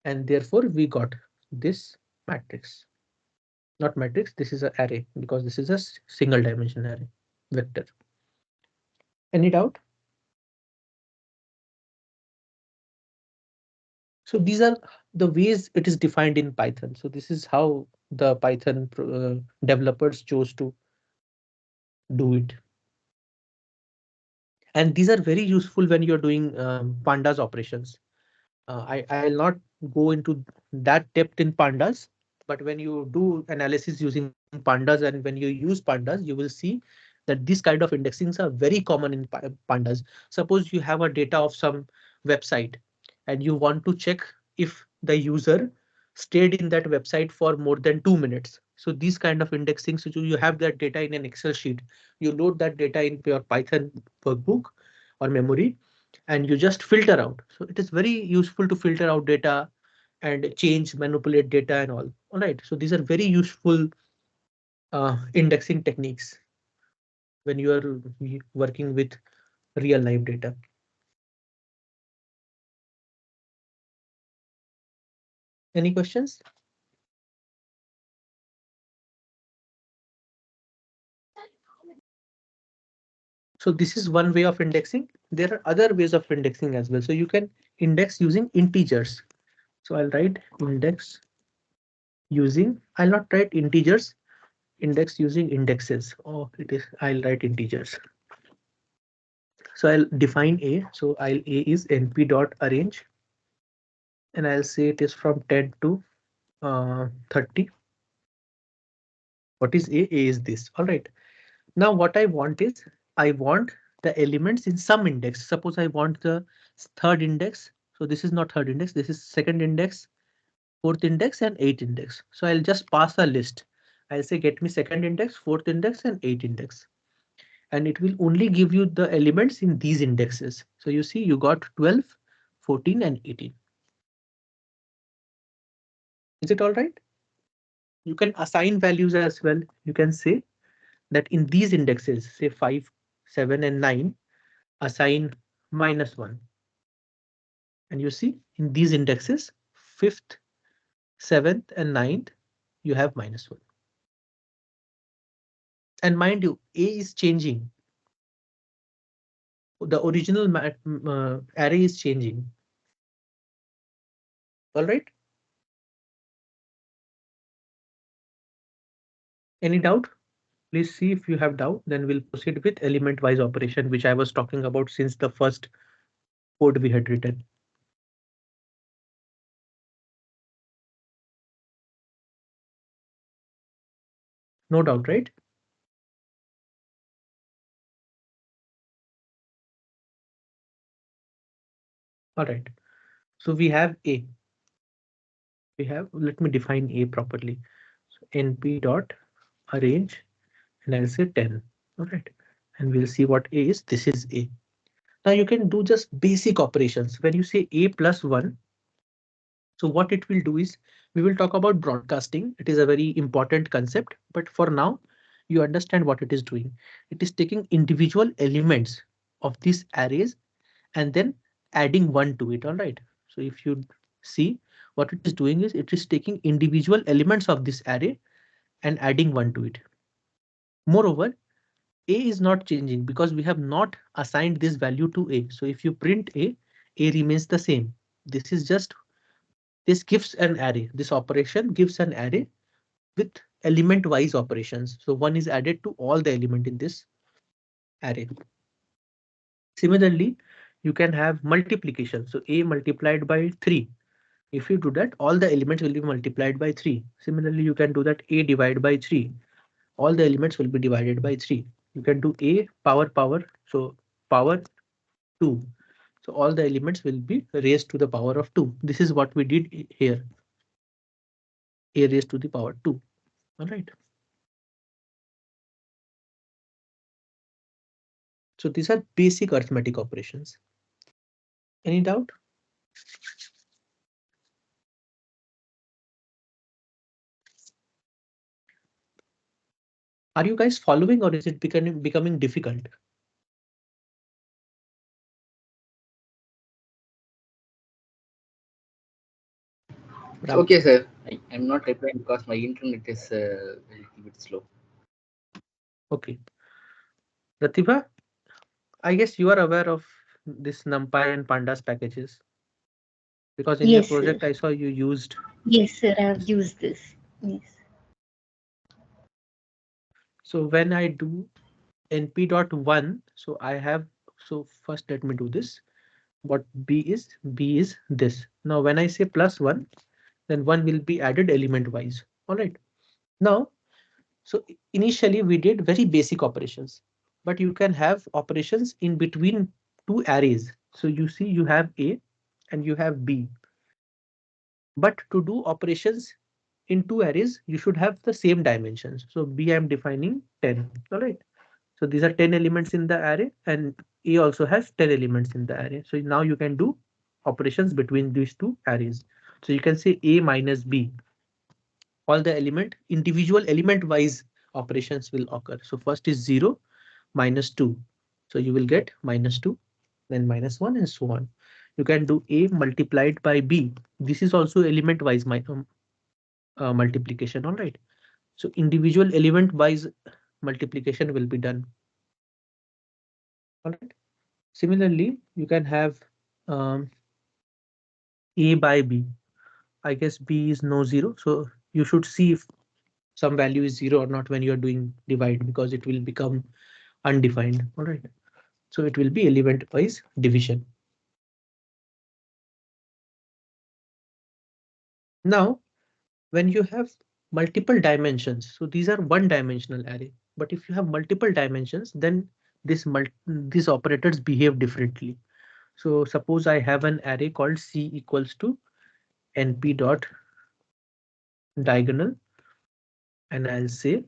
and therefore we got this matrix. Not matrix, this is an array because this is a single dimension array vector. Any doubt? So these are the ways it is defined in Python. So this is how the Python developers chose to do it. And these are very useful when you're doing pandas operations. I'll not go into that depth in pandas, but when you do analysis using pandas and when you use pandas, you will see that these kind of indexings are very common in pandas. Suppose you have a data of some website and you want to check if the user stayed in that website for more than 2 minutes. So these kind of indexing, so you have that data in an Excel sheet, you load that data in your Python workbook or memory, and you just filter out. So it is very useful to filter out data and change, manipulate data and all. All right. So these are very useful indexing techniques when you are working with real life data. Any questions? So this is one way of indexing. There are other ways of indexing as well. So you can index using integers. So I'll write index using, I'll not write integers, index using indexes. Oh, it is, I'll write integers. So I'll define A. So A is np.arrange, and I'll say it is from 10 to 30. What is A? A is this. All right. Now what I want is I want the elements in some index. Suppose I want the third index. So this is not third index. This is second index, fourth index, and eighth index. So I'll just pass a list. I'll say get me second index, fourth index, and eighth index. And it will only give you the elements in these indexes. So you see you got 12, 14, and 18. Is it all right? You can assign values as well. You can say that in these indexes, say 5, 7, and 9, assign -1. And you see in these indexes, 5th, 7th, and 9th, you have -1. And mind you, A is changing. The original array is changing. All right. Any doubt? Please see if you have doubt, then we'll proceed with element wise operation, which I was talking about since the first code we had written. No doubt, right? All right. So we have A. We have, let me define A properly. So np.arrange, and I'll say 10. All right. And we'll see what A is. This is A. Now you can do just basic operations. When you say A plus 1, so what it will do is we will talk about broadcasting. It is a very important concept, but for now, you understand what it is doing. It is taking individual elements of these arrays and then adding 1 to it. All right. So if you see what it is doing is it is taking individual elements of this array and adding 1 to it. Moreover, A is not changing because we have not assigned this value to A. So if you print A remains the same. This is just, this gives an array. This operation gives an array with element wise operations. So 1 is added to all the element in this array. Similarly, you can have multiplication. So A multiplied by 3. If you do that, all the elements will be multiplied by 3. Similarly, you can do that A divided by 3. All the elements will be divided by 3. You can do A power, so power 2. So all the elements will be raised to the power of 2. This is what we did here. A raised to the power 2. All right. So these are basic arithmetic operations. Any doubt? Are you guys following or is it becoming difficult? Okay, sir. I'm not replying because my internet is a little bit slow. Okay. Pratibha, I guess you are aware of this NumPy and Pandas packages because in your Yes, sir. project I saw you used. Yes, sir. I have used this. Yes. So when I do np.1, so I have So first let me do this. What b is this. Now when I say plus 1, then 1 will be added element wise. All right. Now, so initially we did very basic operations, but you can have operations in between two arrays. So you see you have A and you have B. But to do operations in two arrays, you should have the same dimensions. So B I'm defining 10. All right. So these are 10 elements in the array and A also has 10 elements in the array. So now you can do operations between these two arrays. So you can say A minus B. All the individual element wise operations will occur. So first is 0 minus 2. So you will get minus 2, then minus 1 and so on. You can do A multiplied by B. This is also element wise multiplication. All right. So individual element wise multiplication will be done. All right. Similarly, you can have um, A by B. I guess B is no 0. So you should see if some value is 0 or not when you are doing divide, because it will become undefined. All right. So it will be element wise division. Now, when you have multiple dimensions, so these are one dimensional array, but if you have multiple dimensions, then these operators behave differently. So suppose I have an array called C equals to np dot diagonal, and I'll say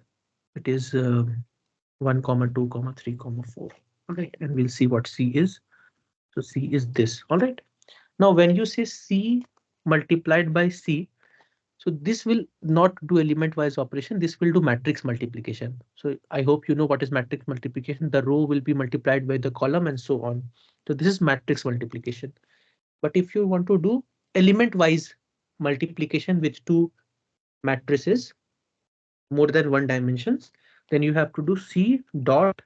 it is 1 comma 2 comma 3 comma 4. All right, and we'll see what C is. So C is this. All right. Now when you say C multiplied by C, so this will not do element wise operation. This will do matrix multiplication. So I hope you know what is matrix multiplication. The row will be multiplied by the column and so on. So this is matrix multiplication. But if you want to do element wise multiplication with two matrices more than one dimensions, then you have to do C dot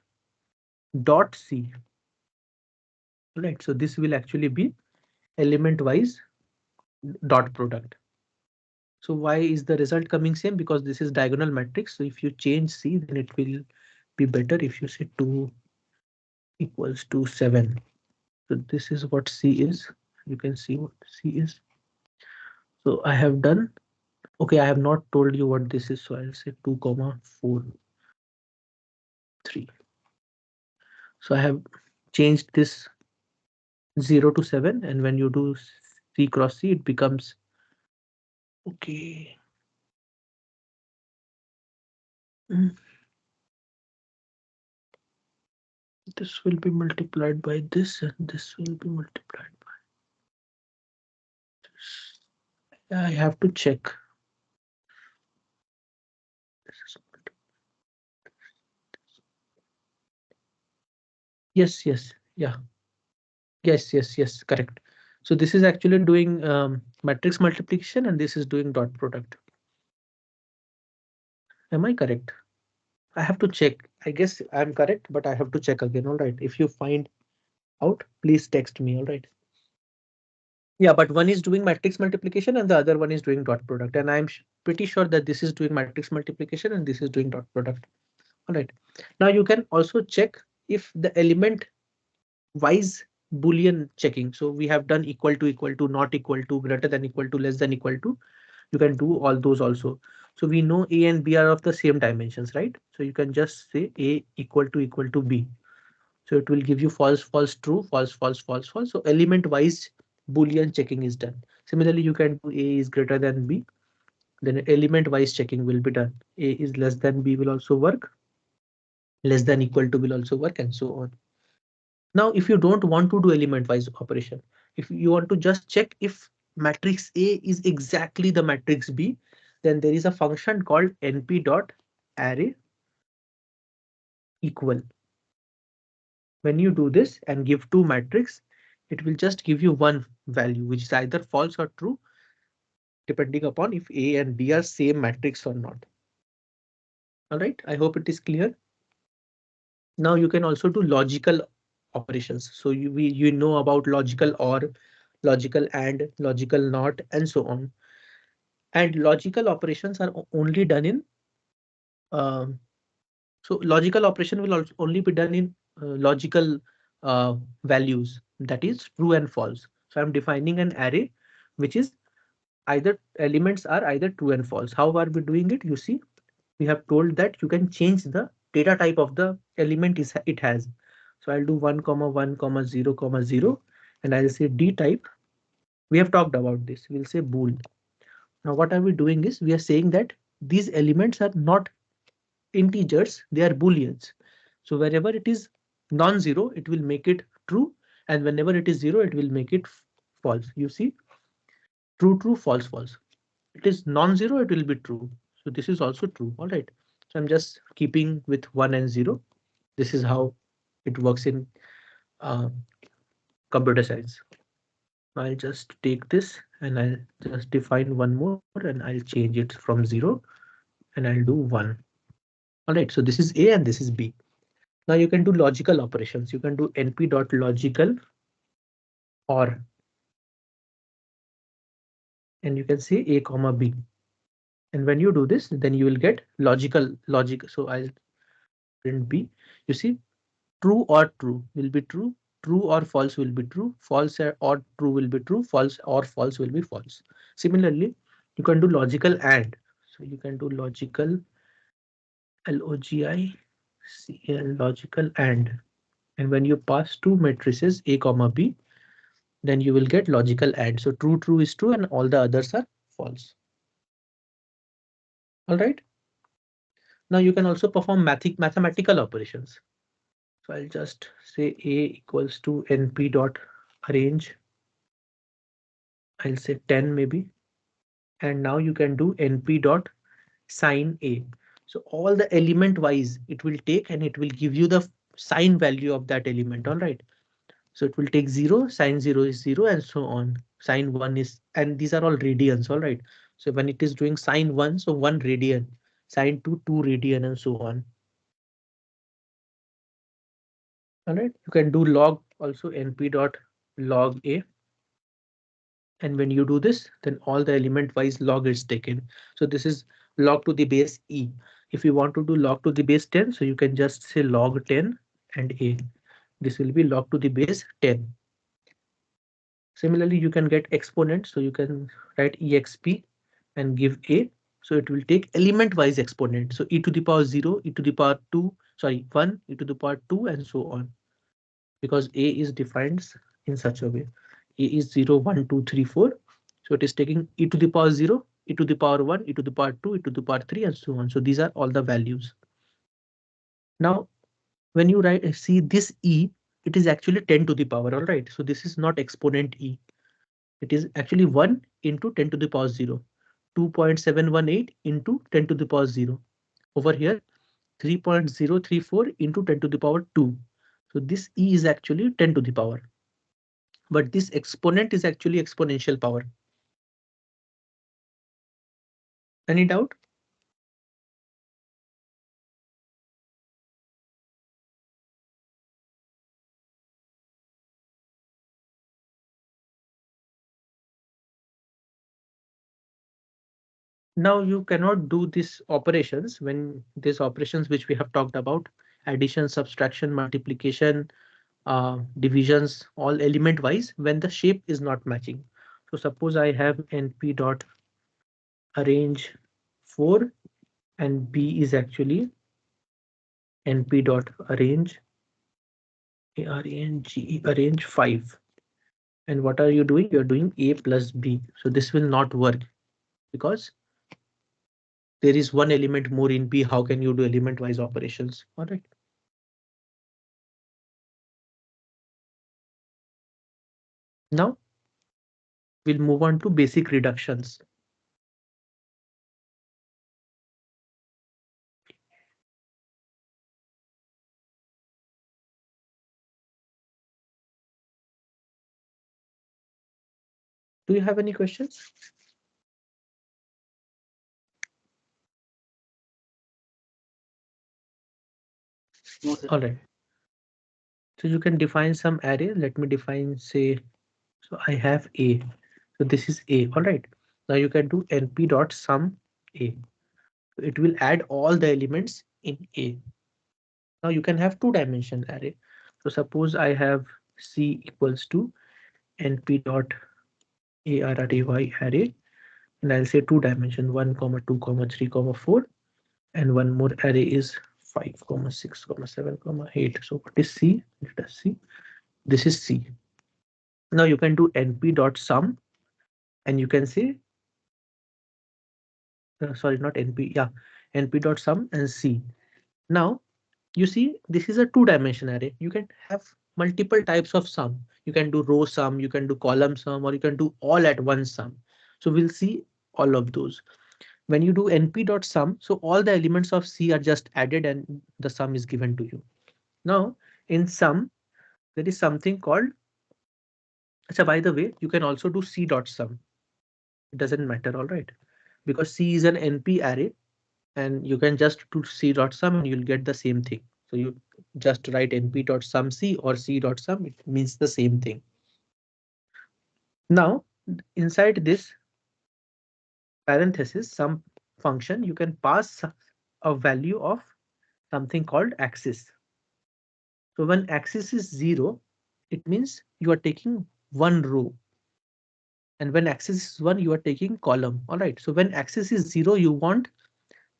C. Right. So this will actually be element wise dot product. So why is the result coming same? Because this is diagonal matrix. So if you change C, then it will be better if you say 2 equals to 7. So this is what C is. You can see what C is. So I have done. Okay, I have not told you what this is. So I'll say 2 comma 4 3. So I have changed this 0 to 7, and when you do C cross C, it becomes okay. This will be multiplied by this, and this will be multiplied by this. I have to check. Yes, yes, yeah. Yes, correct. So this is actually doing matrix multiplication and this is doing dot product. Am I correct? I have to check. I guess I'm correct, but I have to check again. All right. If you find out, please text me. All right. Yeah, but one is doing matrix multiplication and the other one is doing dot product. And I'm pretty sure that this is doing matrix multiplication and this is doing dot product. All right. Now you can also check if the element wise Boolean checking. So we have done equal to, not equal to, greater than equal to, less than equal to. You can do all those also. So we know A and B are of the same dimensions, right? So you can just say A equal to B. So it will give you false, false, true, false, false, false, false. So element wise Boolean checking is done. Similarly, you can do A is greater than B. Then element wise checking will be done. A is less than B will also work. Less than equal to will also work and so on. Now, if you don't want to do element wise operation, if you want to just check if matrix A is exactly the matrix B, then there is a function called np.array equal. When you do this and give two matrix, it will just give you one value, which is either false or true, depending upon if A and B are same matrix or not. All right, I hope it is clear. Now you can also do logical operations. So you know about logical or, logical and, logical not, and so on. And logical operations are only done in so logical operation will also only be done in logical values, that is true and false. So I'm defining an array which is either elements are either true and false. How are we doing it? You see, we have told that you can change the data type of the element is it has. So I'll do 1 comma 1 comma 0 comma 0 and I'll say d type. We have talked about this. We'll say bool. Now what are we doing is we are saying that these elements are not integers, they are booleans. So wherever it is non-zero, it will make it true, and whenever it is zero, it will make it false. You see, true, true, false, false. It is non-zero, it will be true. So this is also true. All right. So I'm just keeping with 1 and 0. This is how it works in uh, computer science. I'll just take this and I'll just define one more and I'll change it from 0 and I'll do 1. All right. So this is A and this is B. Now you can do logical operations. You can do np.logical or, and you can say A comma B. And when you do this, then you will get logical logic. So I'll print B. You see, true or true will be true. True or false will be true. False or true will be true. False or false will be false. Similarly, you can do logical and. So you can do logical logical logical and when you pass two matrices A comma B, then you will get logical and. So true, true is true and all the others are false. All right. Now you can also perform mathematical operations. So I'll just say A equals to np.arrange. I'll say 10 maybe. And now you can do np.sign A. So all the element wise it will take and it will give you the sign value of that element. All right. So it will take 0, sign 0 is 0 and so on. Sign 1 is, and these are all radians. All right. So when it is doing sign 1, so 1 radian, sign 2, 2 radian and so on. All right. You can do log also np.log A. And when you do this, then all the element wise log is taken. So this is log to the base E. If you want to do log to the base 10, so you can just say log 10 and A. This will be log to the base 10. Similarly, you can get exponent. So you can write exp and give A. So it will take element wise exponent. So e to the power 0, e to the power 2, sorry, 1, e to the power 2 and so on. Because A is defined in such a way. A is 0, 1, 2, 3, 4. So it is taking e to the power 0, e to the power 1, e to the power 2, e to the power 3 and so on. So these are all the values. Now, when you write see this E, it is actually 10 to the power. All right. So this is not exponent E. It is actually 1 into 10 to the power 0. 2.718 into 10 to the power 0. Over here, 3.034 into 10 to the power 2. So this E is actually 10 to the power. But this exponent is actually exponential power. Any doubt? Now you cannot do these operations when these operations which we have talked about, addition, subtraction, multiplication, divisions, all element wise when the shape is not matching. So suppose I have np.arrange 4 and B is actually np.arrange arrange 5. And what are you doing? You're doing A plus B. So this will not work because there is one element more in B. How can you do element wise operations? All right. Now we'll move on to basic reductions. Do you have any questions? No, sir. All right. So you can define some array. Let me define, say, so I have A. So this is A. All right. Now you can do np.sum A. It will add all the elements in A. Now you can have two-dimension array. So suppose I have C equals to np.array array, and I'll say 2 dimension 1 comma 2 comma 3 comma 4, and one more array is 5 comma 6 comma 7 comma 8. So what is C? Let us see. This is C. Now you can do np.sum, and you can say sorry, not np, yeah, np.sum and C. Now you see this is a 2 dimension array. You can have multiple types of sum. You can do row sum, you can do column sum, or you can do all at once sum. So we'll see all of those. When you do np.sum, so all the elements of C are just added and the sum is given to you. Now in sum, there is something called, so by the way, you can also do C.sum. It doesn't matter, all right, because C is an NP array, and you can just do C.sum and you'll get the same thing. So you just write np.sum C or C.sum, it means the same thing. Now inside this parenthesis sum function, you can pass a value of something called axis. So when axis is 0, it means you are taking one row. And when axis is 1, you are taking column. All right. So when axis is 0, you want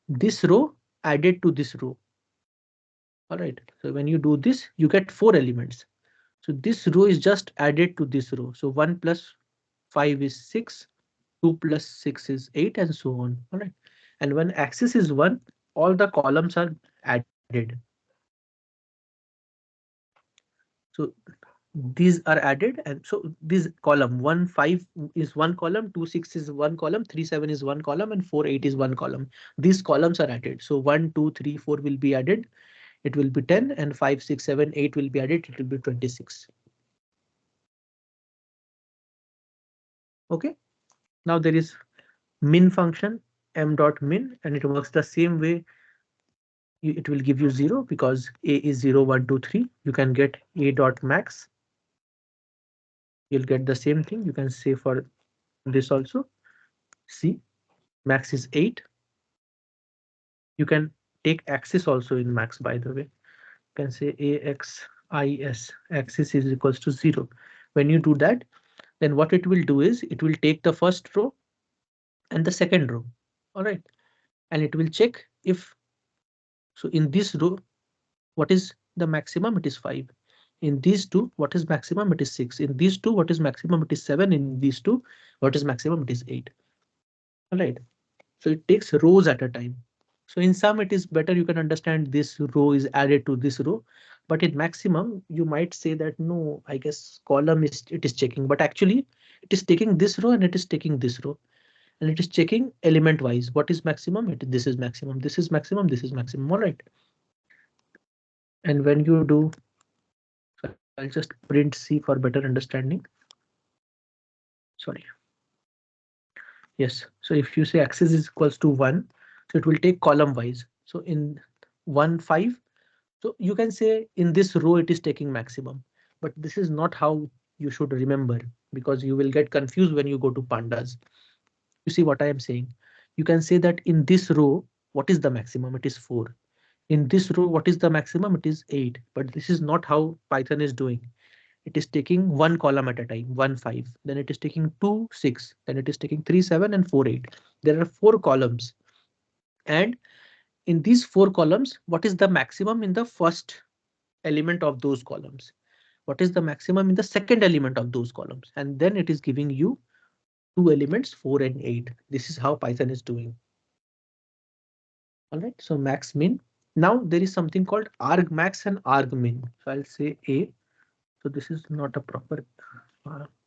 this row added to this row. All right. So when you do this, you get 4 elements. So this row is just added to this row. So 1 plus 5 is 6, 2 plus 6 is 8, and so on. All right. And when axis is 1, all the columns are added. So these are added, and so this column 1 5 is one column, 2 6 is one column, 3 7 is one column, and 4 8 is one column. These columns are added. So 1 2 3 4 will be added. It will be 10, and 5 6 7 8 will be added. It will be 26. Okay. Now there is min function m.min, and it works the same way. It will give you 0 because a is 0 1 2 3. You can get a.max. You'll get the same thing. You can say for this also. See, max is 8. You can take axis also in max, by the way. You can say axis, axis is equals to 0. When you do that, then what it will do is it will take the first row and the second row. All right. And it will check if, so in this row, what is the maximum? It is 5. In these two, what is maximum? It is 6. In these two, what is maximum? It is 7. In these two, what is maximum? It is 8. All right. So it takes rows at a time. So in sum, it is better you can understand this row is added to this row. But in maximum, you might say that no, I guess column is it is checking, but actually it is taking this row and it is taking this row, and it is checking element wise. What is maximum? This is maximum. This is maximum. This is maximum. All right. And when you do, so I'll just print C for better understanding. Sorry. Yes. So if you say axis is equals to 1, so it will take column wise. So in 1 5. So you can say in this row it is taking maximum, but this is not how you should remember, because you will get confused when you go to pandas. You see what I am saying? You can say that in this row, what is the maximum? It is 4. In this row, what is the maximum? It is 8. But this is not how Python is doing. It is taking one column at a time, 1 5. Then it is taking 2 6. Then it is taking 3 7 and 4 8. There are 4 columns, and in these 4 columns, what is the maximum in the first element of those columns? What is the maximum in the second element of those columns? And then it is giving you 2 elements, 4 and 8. This is how Python is doing. All right, so max min. Now there is something called argmax and argmin. So I'll say A. So this is not a proper,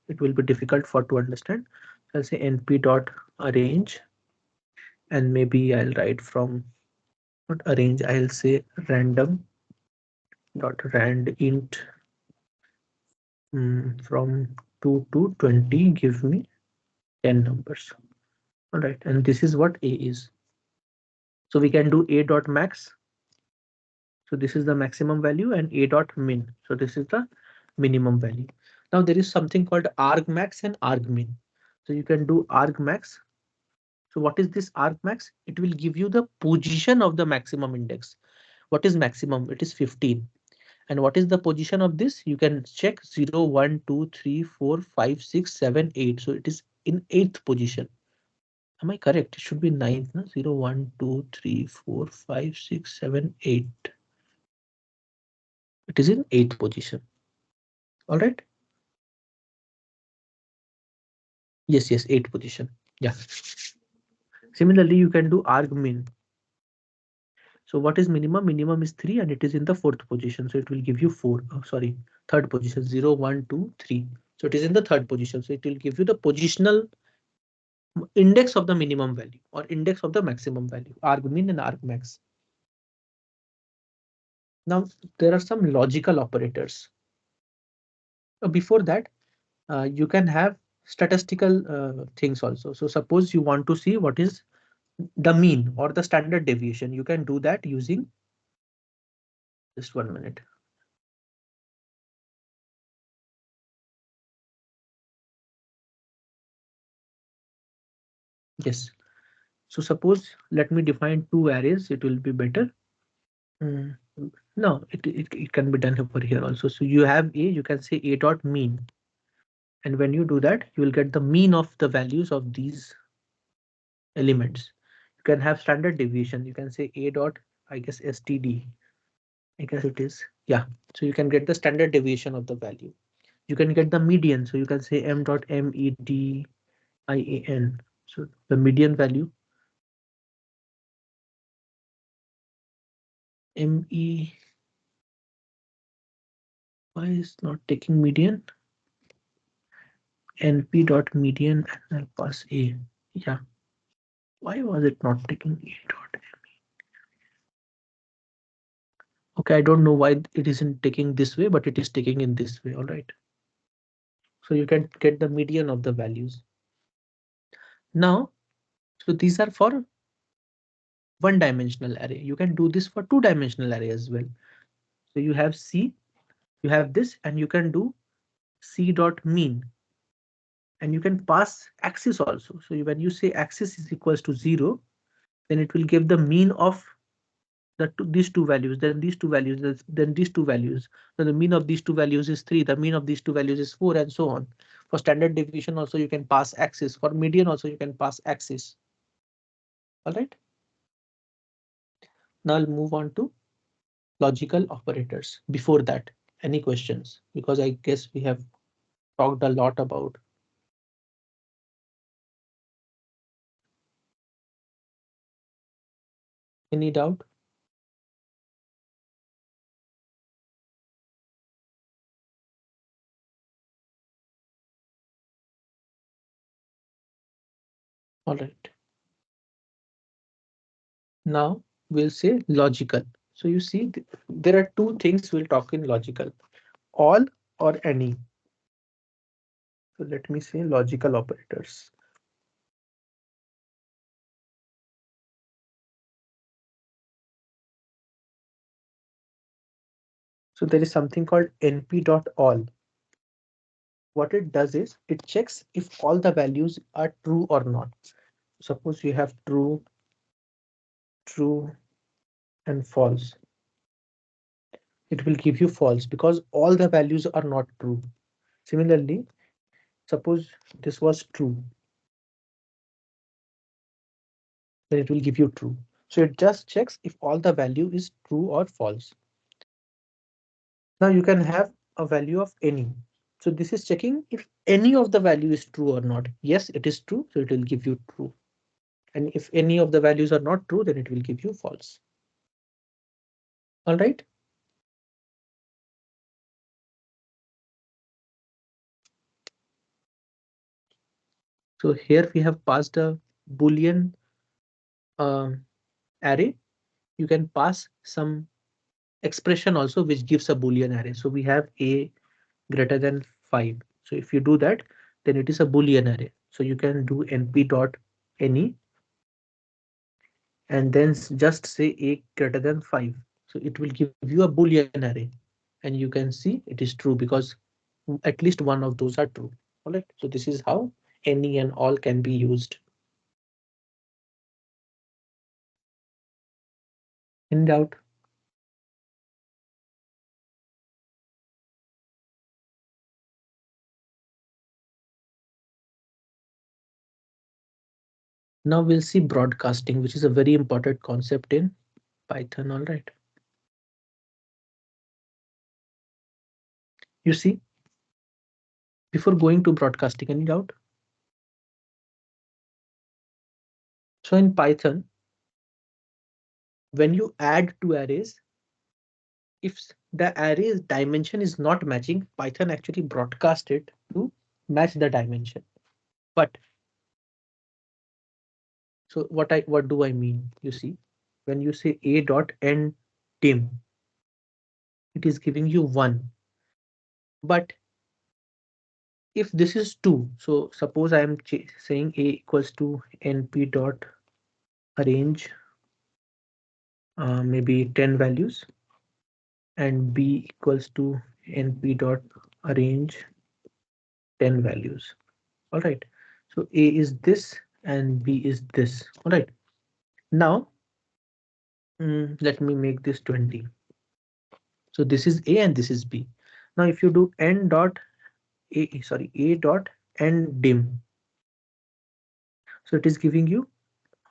it will be difficult for to understand. So I'll say np.arrange, and maybe I'll write from, not arrange, I'll say random.randint. From 2 to 20, give me 10 numbers. All right, and this is what A is. So we can do A dot max. So this is the maximum value, and A dot min. So this is the minimum value. Now there is something called argmax and argmin. So you can do argmax. So what is this argmax? It will give you the position of the maximum index. What is maximum? It is 15. And what is the position of this? You can check 0, 1, 2, 3, 4, 5, 6, 7, 8. So it is in 8th position. Am I correct? It should be 9th. No? 0, 1, 2, 3, 4, 5, 6, 7, 8. It is in 8th position. All right. Yes, 8th position. Yeah. Similarly, you can do argmin. So what is minimum? Minimum is 3 and it is in the 4th position. So it will give you 4. Oh, sorry, 3rd position 0, 1, 2, 3. So it is in the 3rd position. So it will give you the positional index of the minimum value or index of the maximum value, argmin and argmax. Now there are some logical operators. Before that, you can have statistical things also. So suppose you want to see what is the mean or the standard deviation. You can do that using just 1 minute. Yes. So suppose let me define two arrays. It will be better. No, it can be done over here also. So you have a, you can say a dot mean. And when you do that, you will get the mean of the values of these elements. You can have standard deviation. You can say a dot, I guess std. I guess it is. Yeah. So you can get the standard deviation of the value. You can get the median. So you can say m dot median. So the median value me. Why is not taking median? np.median and I'll pass a. Yeah. Why was it not taking a dot? Okay, I don't know why it isn't taking this way, but it is taking in this way. All right. So you can get the median of the values. Now, so these are for one-dimensional array. You can do this for two-dimensional array as well. So you have C, you have this, and you can do C dot mean. And you can pass axis also. So when you say axis is equals to 0, then it will give the mean of these two values, then these two values, then these two values. So the mean of these two values is 3, the mean of these two values is 4, and so on. For standard deviation also you can pass axis. For median also you can pass axis. All right. Now I'll move on to logical operators. Before that, any questions? Because I guess we have talked a lot about. Any doubt? All right. Now we'll say logical. So you see, there are two things we'll talk in logical, all or any. So let me say logical operators. So there is something called np.all. What it does is it checks if all the values are true or not. Suppose you have true, true, and false. It will give you false because all the values are not true. Similarly, suppose this was true, then it will give you true. So it just checks if all the value is true or false. Now you can have a value of any. So this is checking if any of the value is true or not. Yes, it is true, so it will give you true. And if any of the values are not true, then it will give you false. All right. So here we have passed a Boolean array. You can pass some expression also which gives a Boolean array. So we have a greater than 5. So if you do that, then it is a Boolean array. So you can do np.any and then just say a greater than 5. So it will give you a Boolean array and you can see it is true because at least one of those are true. All right. So this is how any and all can be used. In doubt? Now we'll see broadcasting, which is a very important concept in Python. All right. You see, before going to broadcasting, any doubt? So in Python, when you add two arrays, if the array's dimension is not matching, Python actually broadcast it to match the dimension. But so what do I mean? You see, when you say a dot ndim, it is giving you 1. But if this is 2, so suppose I am saying a equals to np dot arrange maybe 10 values, and b equals to np dot arrange 10 values. All right. So a is this and b is this. All right. Now let me make this 20. So this is a and this is b. Now if you do n dot a dot ndim, so it is giving you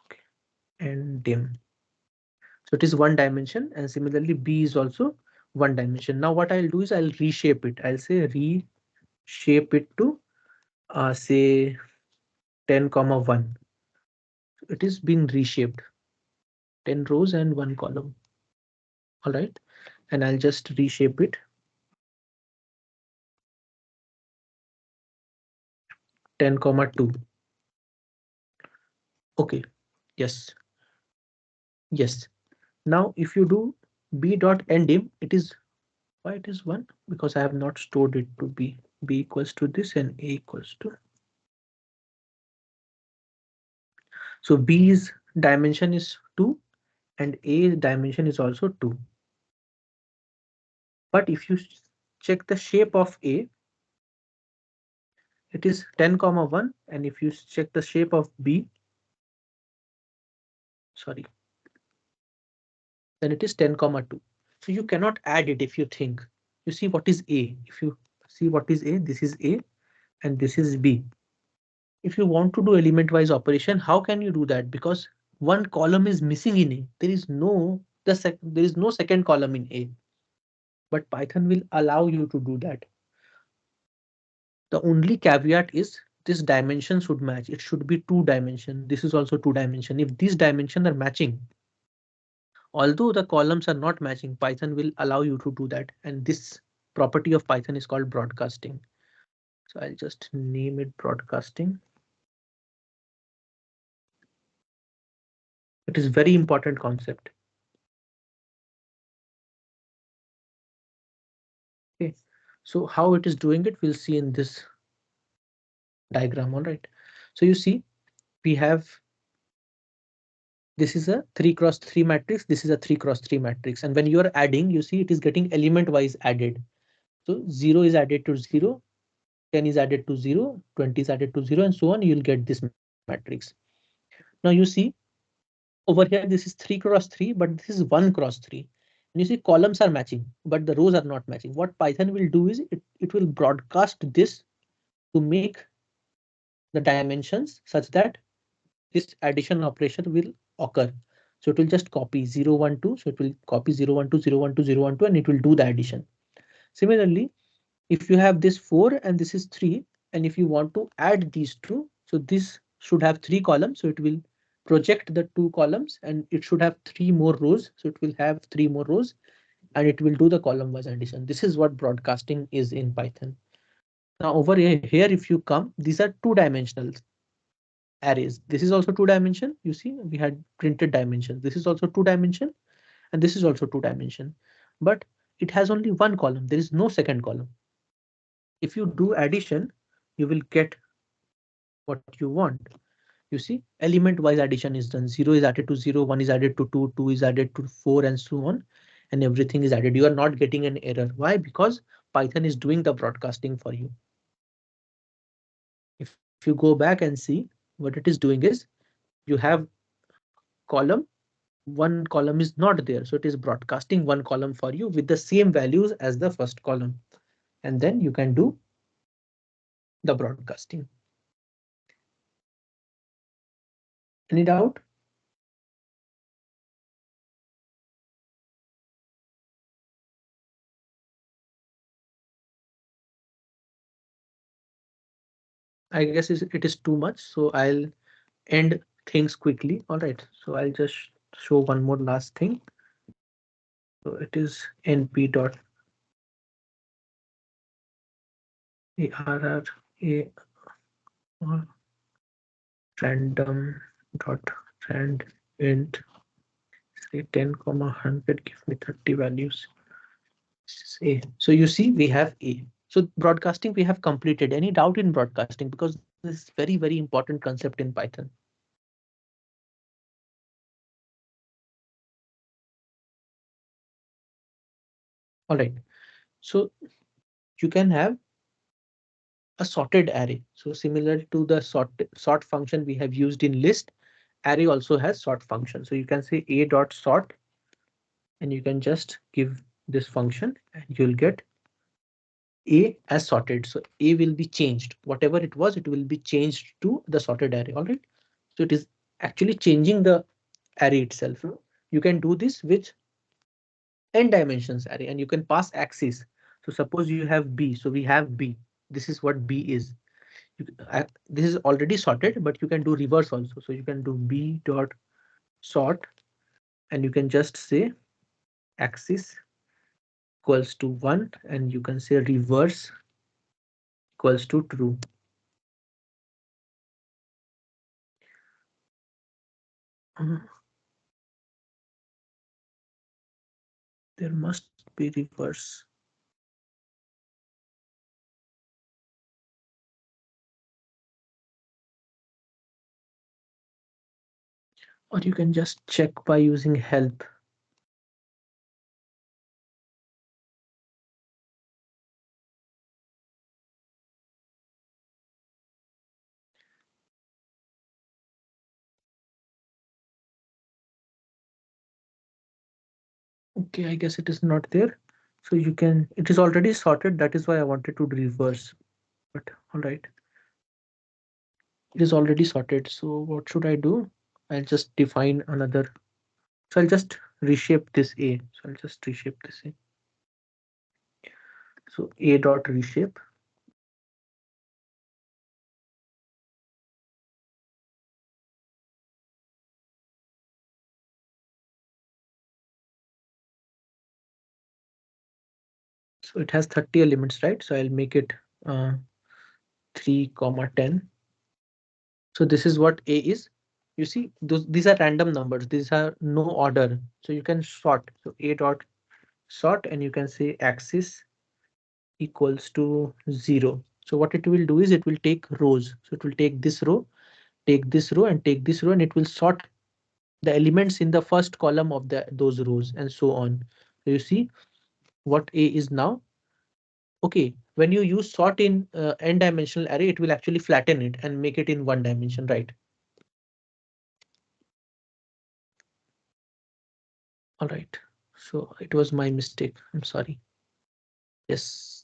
okay, ndim. So it is one dimension, and similarly b is also one dimension. Now what I'll do is I'll reshape it. I'll say reshape it to say 10 comma 1. It is being reshaped, 10 rows and 1 column. All right, and I'll just reshape it 10 comma 2. Okay, yes, yes. Now if you do b dot ndim, it is why it is 1, because I have not stored it to b equals to this and a equals to. So b's dimension is 2 and a dimension is also 2. But if you check the shape of a, it is 10 comma 1, and if you check the shape of b, sorry, then it is 10 comma 2. So you cannot add it. If you think, you see what is a, if you see what is a, this is a and this is b. If you want to do element wise operation, how can you do that? Because one column is missing in a, there is no there is no second column in a, but Python will allow you to do that. The only caveat is this dimension should match. It should be 2 dimension. This is also 2 dimension. If these dimensions are matching, although the columns are not matching, Python will allow you to do that. And this property of Python is called broadcasting. So I'll just name it broadcasting. It is very important concept. Okay, so how it is doing it, we'll see in this diagram. All right. So you see, we have this is a 3 cross 3 matrix. This is a 3 cross 3 matrix. And when you are adding, you see it is getting element wise added. So 0 is added to 0, 10 is added to 0, 20 is added to 0, and so on. You'll get this matrix. Now you see over here, this is 3 cross 3, but this is 1 cross 3. And you see columns are matching, but the rows are not matching. What Python will do is it will broadcast this to make the dimensions such that this addition operation will occur. So it will just copy 0, 1, 2. So it will copy 0, 1, 2, 0, 1, 2, 0, 1, 2, and it will do the addition. Similarly, if you have this 4 and this is 3, and if you want to add these two, so this should have 3 columns. So it will project the 2 columns and it should have 3 more rows. So it will have 3 more rows and it will do the column wise addition. This is what broadcasting is in Python. Now over here, if you come, these are 2-dimensional arrays. This is also 2-dimension. You see, we had printed dimensions. This is also 2-dimension, and this is also 2-dimension. But it has only 1 column. There is no second column. If you do addition, you will get what you want. You see, element wise addition is done. 0 is added to 0, 1 is added to 2, 2 is added to 4, and so on. And everything is added. You are not getting an error. Why? Because Python is doing the broadcasting for you. If you go back and see, what it is doing is you have column, one column is not there. So it is broadcasting one column for you with the same values as the first column. And then you can do the broadcasting. Any doubt? I guess it is too much, so I'll end things quickly. All right, so I'll just show one more last thing. So it is np.array random.randint, say 10 comma 100, give me 30 values. This is a. So you see we have a. So broadcasting we have completed. Any doubt in broadcasting, because this is very important concept in Python. All right, so you can have a sorted array. So similar to the sort function we have used in list, array also has sort function. So you can say a dot sort, and you can just give this function and you'll get a as sorted. So a will be changed. Whatever it was, it will be changed to the sorted array. All right. So it is actually changing the array itself. You can do this with n dimensions array, and you can pass axis. So suppose you have b. So we have b. This is what b is. This is already sorted, but you can do reverse also. So you can do b dot sort, and you can just say axis equals to 1, and you can say reverse equals to true. There must be reverse. Or you can just check by using help. Okay, I guess it is not there. So you can, it is already sorted. That is why I wanted to reverse. But all right, it is already sorted. So what should I do? I'll just define another. So I'll just reshape this A. So I'll just reshape this A. So A dot reshape. So it has 30 elements, right? So I'll make it 3 comma 10. So this is what A is. You see, these are random numbers. These are no order. So you can sort. So A dot sort, and you can say axis equals to 0. So what it will do is it will take rows. So it will take this row, take this row, and take this row, and it will sort the elements in the first column of those rows, and so on. So you see what A is now. Okay, when you use sort in n dimensional array, it will actually flatten it and make it in one dimension, right? All right, so it was my mistake. I'm sorry. Yes.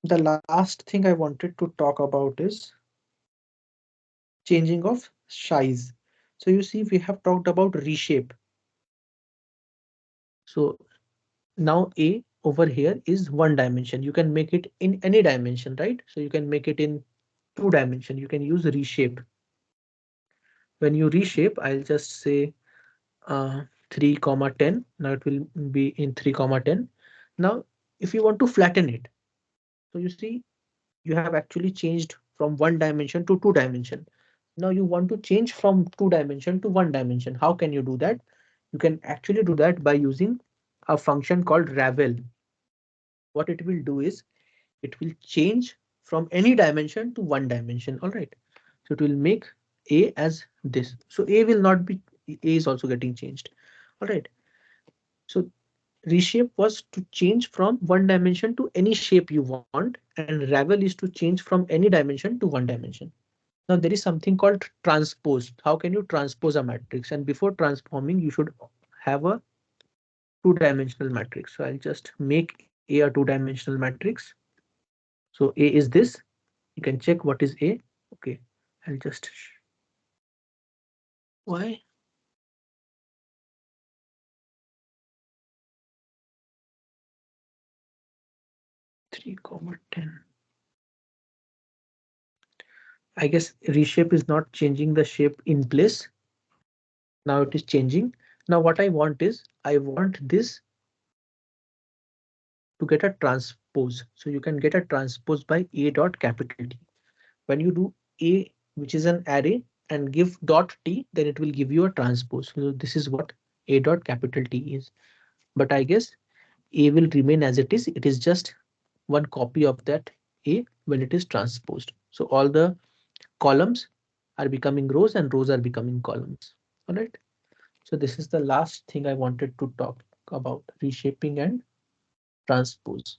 The last thing I wanted to talk about is changing of size. So you see, we have talked about reshape. So now A over here is one dimension. You can make it in any dimension, right? So you can make it in 2 dimension. You can use reshape. When you reshape, I'll just say 3 comma 10. Now it will be in 3 comma 10. Now if you want to flatten it, so you see you have actually changed from 1 dimension to 2 dimension. Now you want to change from 2 dimension to 1 dimension. How can you do that? You can actually do that by using a function called ravel. What it will do is it will change from any dimension to 1 dimension. All right. So it will make A as this. So A will not be, A is also getting changed. All right. So reshape was to change from 1 dimension to any shape you want, and ravel is to change from any dimension to 1 dimension. Now there is something called transpose. How can you transpose a matrix? And before transforming, you should have a 2 dimensional matrix. So I'll just make A a 2 dimensional matrix. So A is this. You can check what is A. Okay. I'll just why 3, 10. I guess reshape is not changing the shape in place. Now it is changing. Now what I want is I want this to get a transpose. So you can get a transpose by a dot capital T. When you do a, which is an array, and give dot t, then it will give you a transpose. So this is what a dot capital T is. But I guess a will remain as it is. It is just one copy of that a when it is transposed. So all the columns are becoming rows and rows are becoming columns. All right. So this is the last thing I wanted to talk about, reshaping and transpose.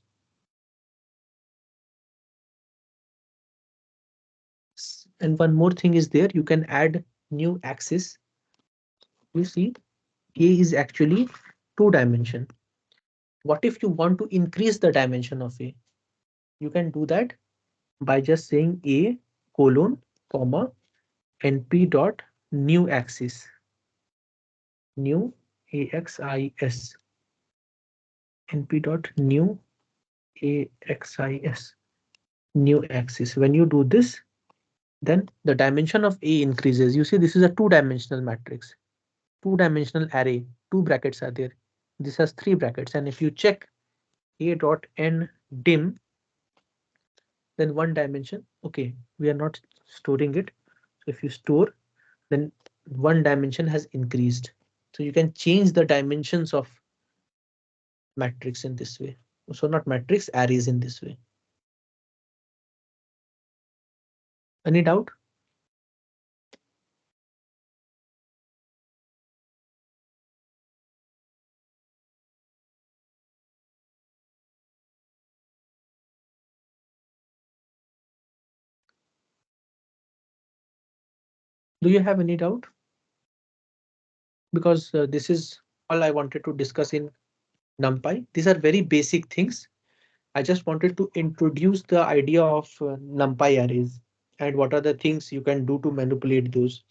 And one more thing is there, you can add new axis. You see, A is actually 2 dimension. What if you want to increase the dimension of A? You can do that by just saying A colon comma np dot new axis, new axis, np dot new axis, new axis. When you do this, then the dimension of A increases. You see, this is a 2 dimensional matrix, 2 dimensional array, 2 brackets are there. This has 3 brackets, and if you check a dot ndim, then 1 dimension. Okay, we are not storing it. So if you store, then 1 dimension has increased. So you can change the dimensions of matrix in this way. So not matrix, arrays in this way. Any doubt? Do you have any doubt? Because this is all I wanted to discuss in NumPy. These are very basic things. I just wanted to introduce the idea of NumPy arrays and what are the things you can do to manipulate those.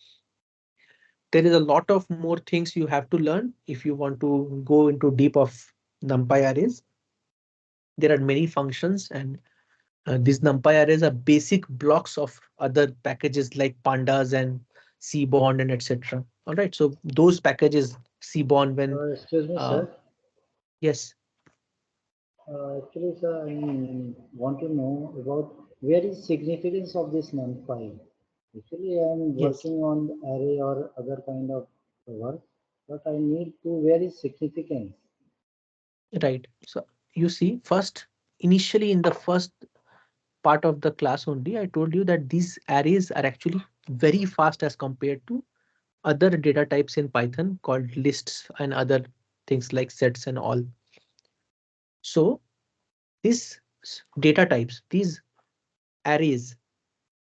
There is a lot of more things you have to learn if you want to go into deep of NumPy arrays. There are many functions, and these NumPy arrays are basic blocks of other packages like pandas and cbond and etc. All right, so those packages cbond when Excuse me, sir. Yes. Actually, sir, I want to know about where is significance of this NumPy. Actually, I am Yes. working on array or other kind of work, but I need to where is significance. Right. So you see, initially in the first part of the class only, I told you that these arrays are actually very fast as compared to other data types in Python called lists and other things like sets and all. So these data types, these arrays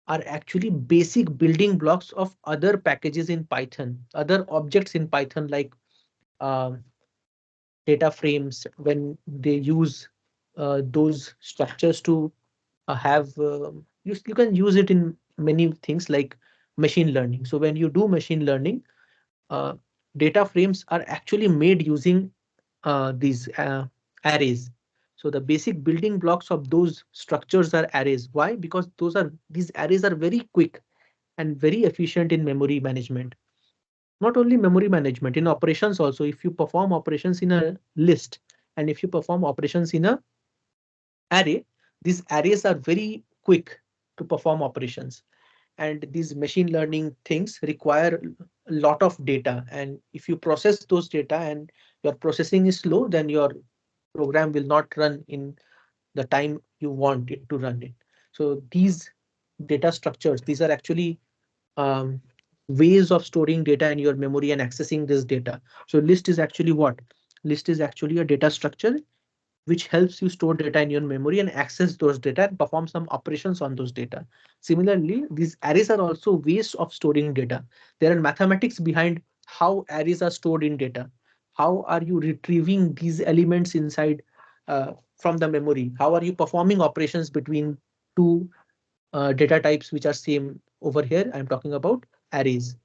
are actually basic building blocks of other packages in Python, other objects in Python like um, data frames when they use those structures to have you can use it in many things like machine learning. So when you do machine learning, uh, data frames are actually made using these arrays. So the basic building blocks of those structures are arrays. Why? Because these arrays are very quick and very efficient in memory management. Not only memory management, in operations also. If you perform operations in a list and if you perform operations in a array, these arrays are very quick to perform operations. And these machine learning things require a lot of data. And if you process those data and your processing is slow, then your program will not run in the time you want it to run it. So these data structures, these are actually um, ways of storing data in your memory and accessing this data. So list is actually what? List is actually a data structure which helps you store data in your memory and access those data and perform some operations on those data. Similarly, these arrays are also ways of storing data. There are mathematics behind how arrays are stored in data. How are you retrieving these elements inside from the memory? How are you performing operations between two data types which are same over here I'm talking about arrays.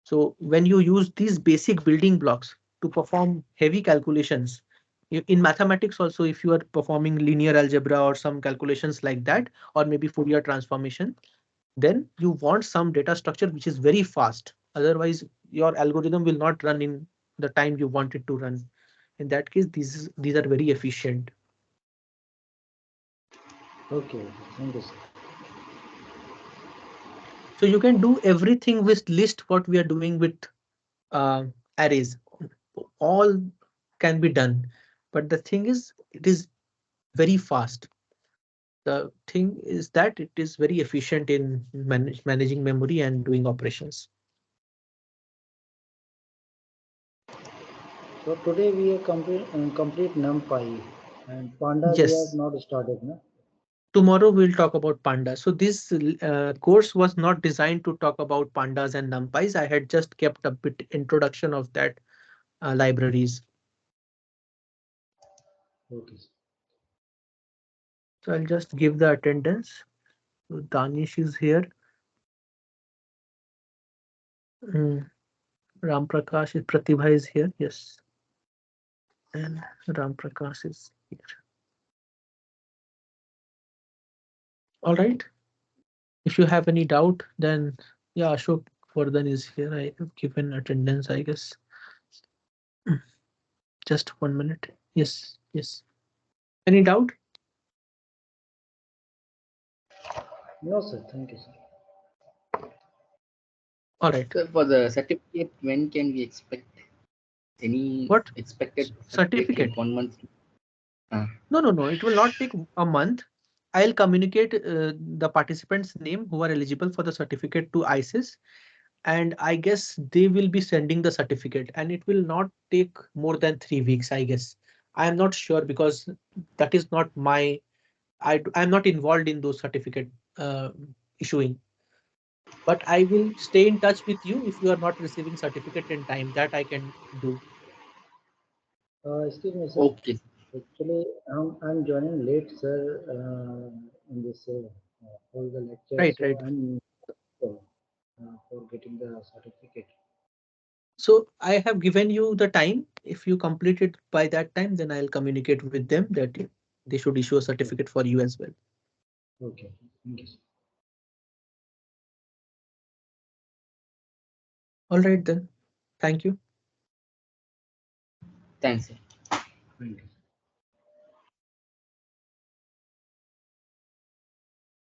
So when you use these basic building blocks to perform heavy calculations, in mathematics also, if you are performing linear algebra or some calculations like that, or maybe Fourier transformation, then you want some data structure which is very fast. Otherwise, your algorithm will not run in the time you want it to run. In that case, these are very efficient. Okay, thank you, sir. So you can do everything with list what we are doing with uh, arrays. All can be done, but the thing is, it is very fast. The thing is that it is very efficient in managing memory and doing operations. So today we are complete NumPy and Panda we have Yes. not started, no? Tomorrow we'll talk about pandas. So this course was not designed to talk about pandas and numpys. I had just kept a bit introduction of that libraries. Okay, sir. So I'll just give the attendance. So Danish is here. Mm, Ram Prakash is Pratibha is here. Yes. And Ram Prakash is here. All right. If you have any doubt, then yeah, Ashok Vardhan is here. I have given attendance, I guess. Mm, Just 1 minute. Yes, yes. Any doubt? No, sir. Thank you, sir. All right. So for the certificate, when can we expect any What expected certificate? Like certificate? 1 month? Uh, No, no, no. It will not take a month. I'll communicate the participants' name who are eligible for the certificate to ISIS, and I guess they will be sending the certificate, and it will not take more than 3 weeks, I guess. I am not sure because that is not my. I'm not involved in those certificate uh, issuing, but I will stay in touch with you if you are not receiving certificate in time. That I can do. Excuse me, sir. okay. Actually, I'm joining late, sir, in this all the lecture, Right, so right. I'm for getting the certificate. So I have given you the time. If you complete it by that time, then I'll communicate with them that they should issue a certificate for you as well. Okay, thank you, sir. All right then. Thank you. Thanks. Sir. Thank you.